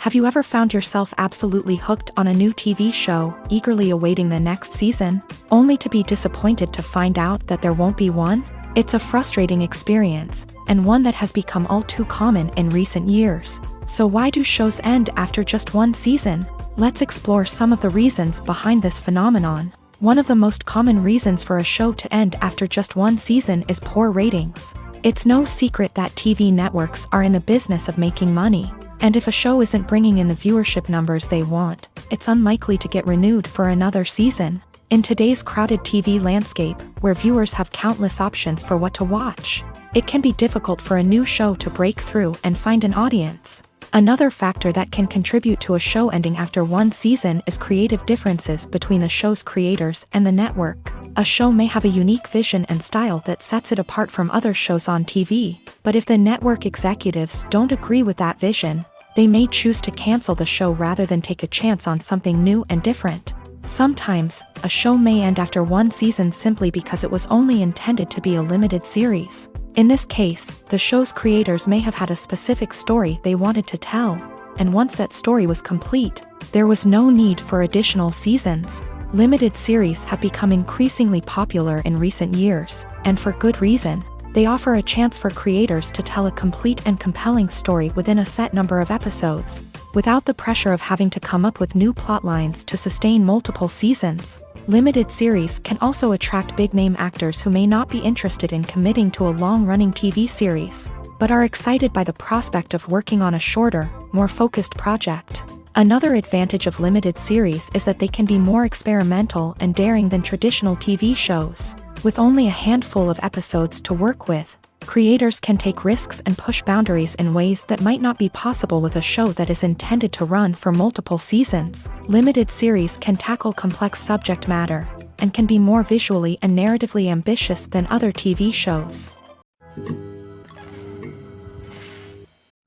Have you ever found yourself absolutely hooked on a new TV show, eagerly awaiting the next season, only to be disappointed to find out that there won't be one? It's a frustrating experience, and one that has become all too common in recent years. So why do shows end after just one season? Let's explore some of the reasons behind this phenomenon. One of the most common reasons for a show to end after just one season is poor ratings. It's no secret that TV networks are in the business of making money, and if a show isn't bringing in the viewership numbers they want, it's unlikely to get renewed for another season. In today's crowded TV landscape, where viewers have countless options for what to watch, it can be difficult for a new show to break through and find an audience. Another factor that can contribute to a show ending after one season is creative differences between the show's creators and the network. A show may have a unique vision and style that sets it apart from other shows on TV, but if the network executives don't agree with that vision, they may choose to cancel the show rather than take a chance on something new and different. Sometimes, a show may end after one season simply because it was only intended to be a limited series. In this case, the show's creators may have had a specific story they wanted to tell, and once that story was complete, there was no need for additional seasons. Limited series have become increasingly popular in recent years, and for good reason. They offer a chance for creators to tell a complete and compelling story within a set number of episodes, without the pressure of having to come up with new plot lines to sustain multiple seasons. Limited series can also attract big-name actors who may not be interested in committing to a long-running TV series, but are excited by the prospect of working on a shorter, more focused project. Another advantage of limited series is that they can be more experimental and daring than traditional TV shows. With only a handful of episodes to work with, creators can take risks and push boundaries in ways that might not be possible with a show that is intended to run for multiple seasons. Limited series can tackle complex subject matter, and can be more visually and narratively ambitious than other TV shows.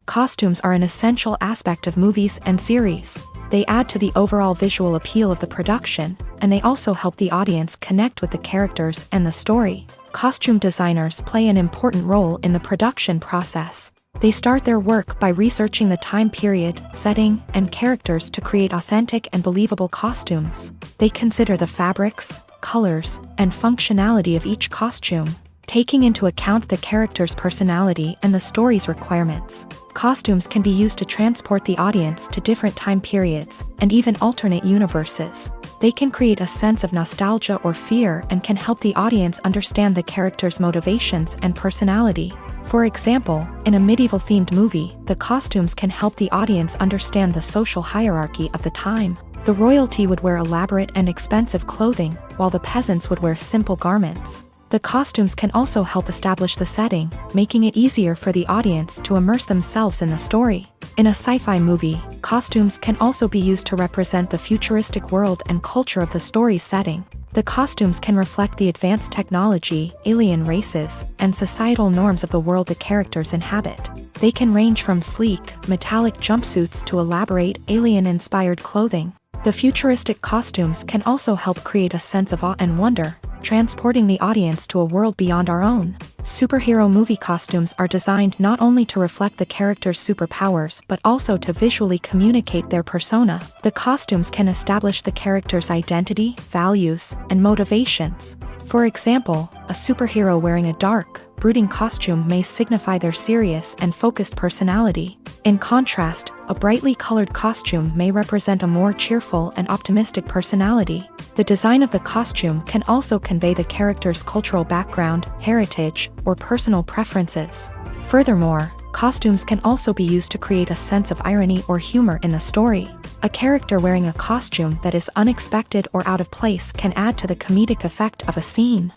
Costumes are an essential aspect of movies and series. They add to the overall visual appeal of the production, and they also help the audience connect with the characters and the story. Costume designers play an important role in the production process. They start their work by researching the time period, setting, and characters to create authentic and believable costumes. They consider the fabrics, colors, and functionality of each costume, taking into account the character's personality and the story's requirements. Costumes can be used to transport the audience to different time periods, and even alternate universes. They can create a sense of nostalgia or fear and can help the audience understand the character's motivations and personality. For example, in a medieval-themed movie, the costumes can help the audience understand the social hierarchy of the time. The royalty would wear elaborate and expensive clothing, while the peasants would wear simple garments. The costumes can also help establish the setting, making it easier for the audience to immerse themselves in the story. In a sci-fi movie, costumes can also be used to represent the futuristic world and culture of the story's setting. The costumes can reflect the advanced technology, alien races, and societal norms of the world the characters inhabit. They can range from sleek, metallic jumpsuits to elaborate, alien-inspired clothing. The futuristic costumes can also help create a sense of awe and wonder, transporting the audience to a world beyond our own. Superhero movie costumes are designed not only to reflect the character's superpowers but also to visually communicate their persona. The costumes can establish the character's identity, values, and motivations. For example, a superhero wearing a dark, brooding costume may signify their serious and focused personality. In contrast, a brightly colored costume may represent a more cheerful and optimistic personality. The design of the costume can also convey the character's cultural background, heritage, or personal preferences. Furthermore, costumes can also be used to create a sense of irony or humor in the story. A character wearing a costume that is unexpected or out of place can add to the comedic effect of a scene.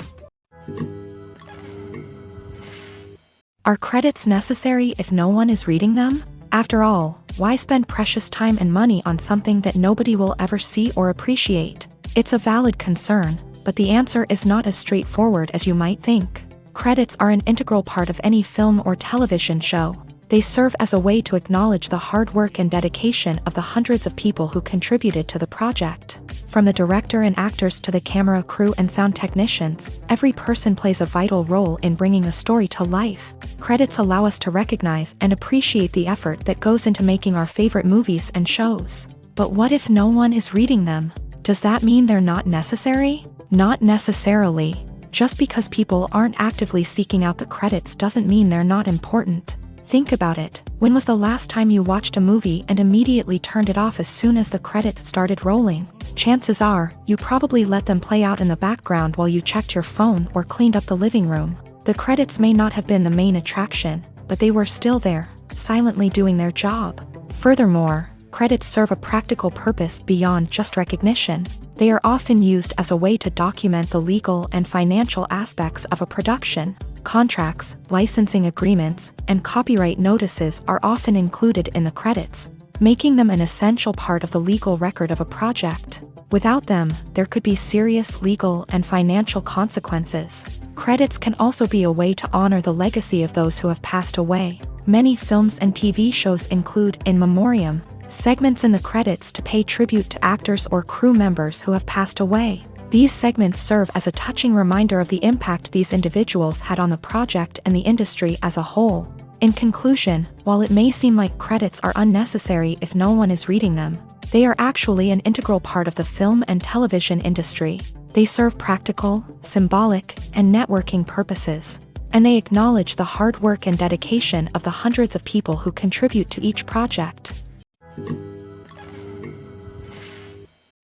Are credits necessary if no one is reading them? After all, why spend precious time and money on something that nobody will ever see or appreciate? It's a valid concern, but the answer is not as straightforward as you might think. Credits are an integral part of any film or television show. They serve as a way to acknowledge the hard work and dedication of the hundreds of people who contributed to the project. From the director and actors to the camera crew and sound technicians, every person plays a vital role in bringing a story to life. Credits allow us to recognize and appreciate the effort that goes into making our favorite movies and shows. But what if no one is reading them? Does that mean they're not necessary? Not necessarily. Just because people aren't actively seeking out the credits doesn't mean they're not important. Think about it. When was the last time you watched a movie and immediately turned it off as soon as the credits started rolling? Chances are, you probably let them play out in the background while you checked your phone or cleaned up the living room. The credits may not have been the main attraction, but they were still there, silently doing their job. Furthermore, credits serve a practical purpose beyond just recognition. They are often used as a way to document the legal and financial aspects of a production. Contracts, licensing agreements, and copyright notices are often included in the credits, making them an essential part of the legal record of a project. Without them, there could be serious legal and financial consequences. Credits can also be a way to honor the legacy of those who have passed away. Many films and TV shows include in memoriam segments in the credits to pay tribute to actors or crew members who have passed away. These segments serve as a touching reminder of the impact these individuals had on the project and the industry as a whole. In conclusion, while it may seem like credits are unnecessary if no one is reading them, they are actually an integral part of the film and television industry. They serve practical, symbolic, and networking purposes, and they acknowledge the hard work and dedication of the hundreds of people who contribute to each project.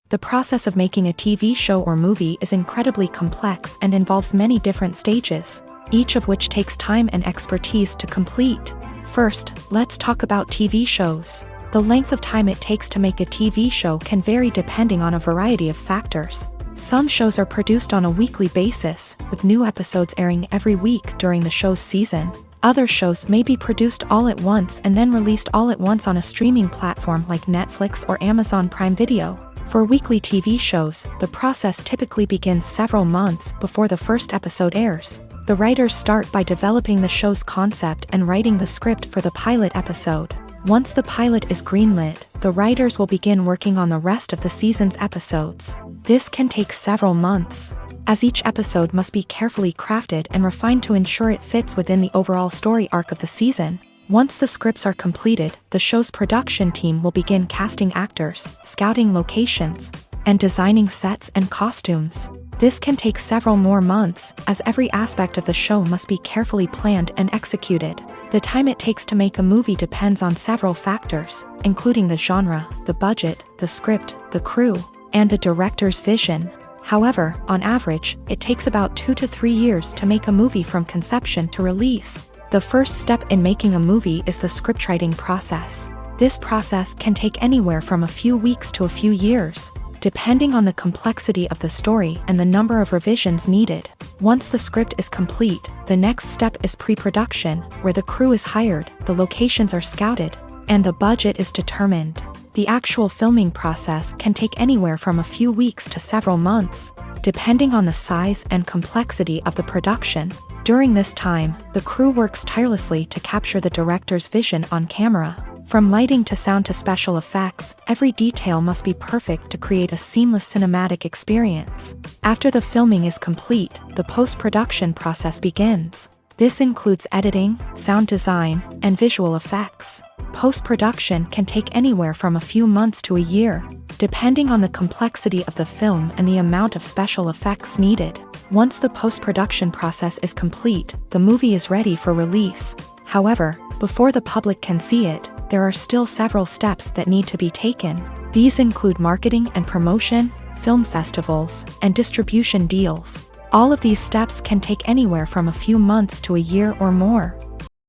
The process of making a TV show or movie is incredibly complex and involves many different stages, each of which takes time and expertise to complete. First, let's talk about TV shows. The length of time it takes to make a TV show can vary depending on a variety of factors. Some shows are produced on a weekly basis, with new episodes airing every week during the show's season. Other shows may be produced all at once and then released all at once on a streaming platform like Netflix or Amazon Prime Video. For weekly TV shows, the process typically begins several months before the first episode airs. The writers start by developing the show's concept and writing the script for the pilot episode. Once the pilot is greenlit, the writers will begin working on the rest of the season's episodes. This can take several months, as each episode must be carefully crafted and refined to ensure it fits within the overall story arc of the season. Once the scripts are completed, the show's production team will begin casting actors, scouting locations, and designing sets and costumes. This can take several more months, as every aspect of the show must be carefully planned and executed. The time it takes to make a movie depends on several factors, including the genre, the budget, the script, the crew, and the director's vision. However, on average, it takes about 2 to 3 years to make a movie from conception to release. The first step in making a movie is the scriptwriting process. This process can take anywhere from a few weeks to a few years, depending on the complexity of the story and the number of revisions needed. Once the script is complete, the next step is pre-production, where the crew is hired, the locations are scouted, and the budget is determined. The actual filming process can take anywhere from a few weeks to several months, depending on the size and complexity of the production. During this time, the crew works tirelessly to capture the director's vision on camera. From lighting to sound to special effects, every detail must be perfect to create a seamless cinematic experience. After the filming is complete, the post-production process begins. This includes editing, sound design, and visual effects. Post-production can take anywhere from a few months to a year, depending on the complexity of the film and the amount of special effects needed. Once the post-production process is complete, the movie is ready for release. However, before the public can see it, there are still several steps that need to be taken. These include marketing and promotion, film festivals, and distribution deals. All of these steps can take anywhere from a few months to a year or more.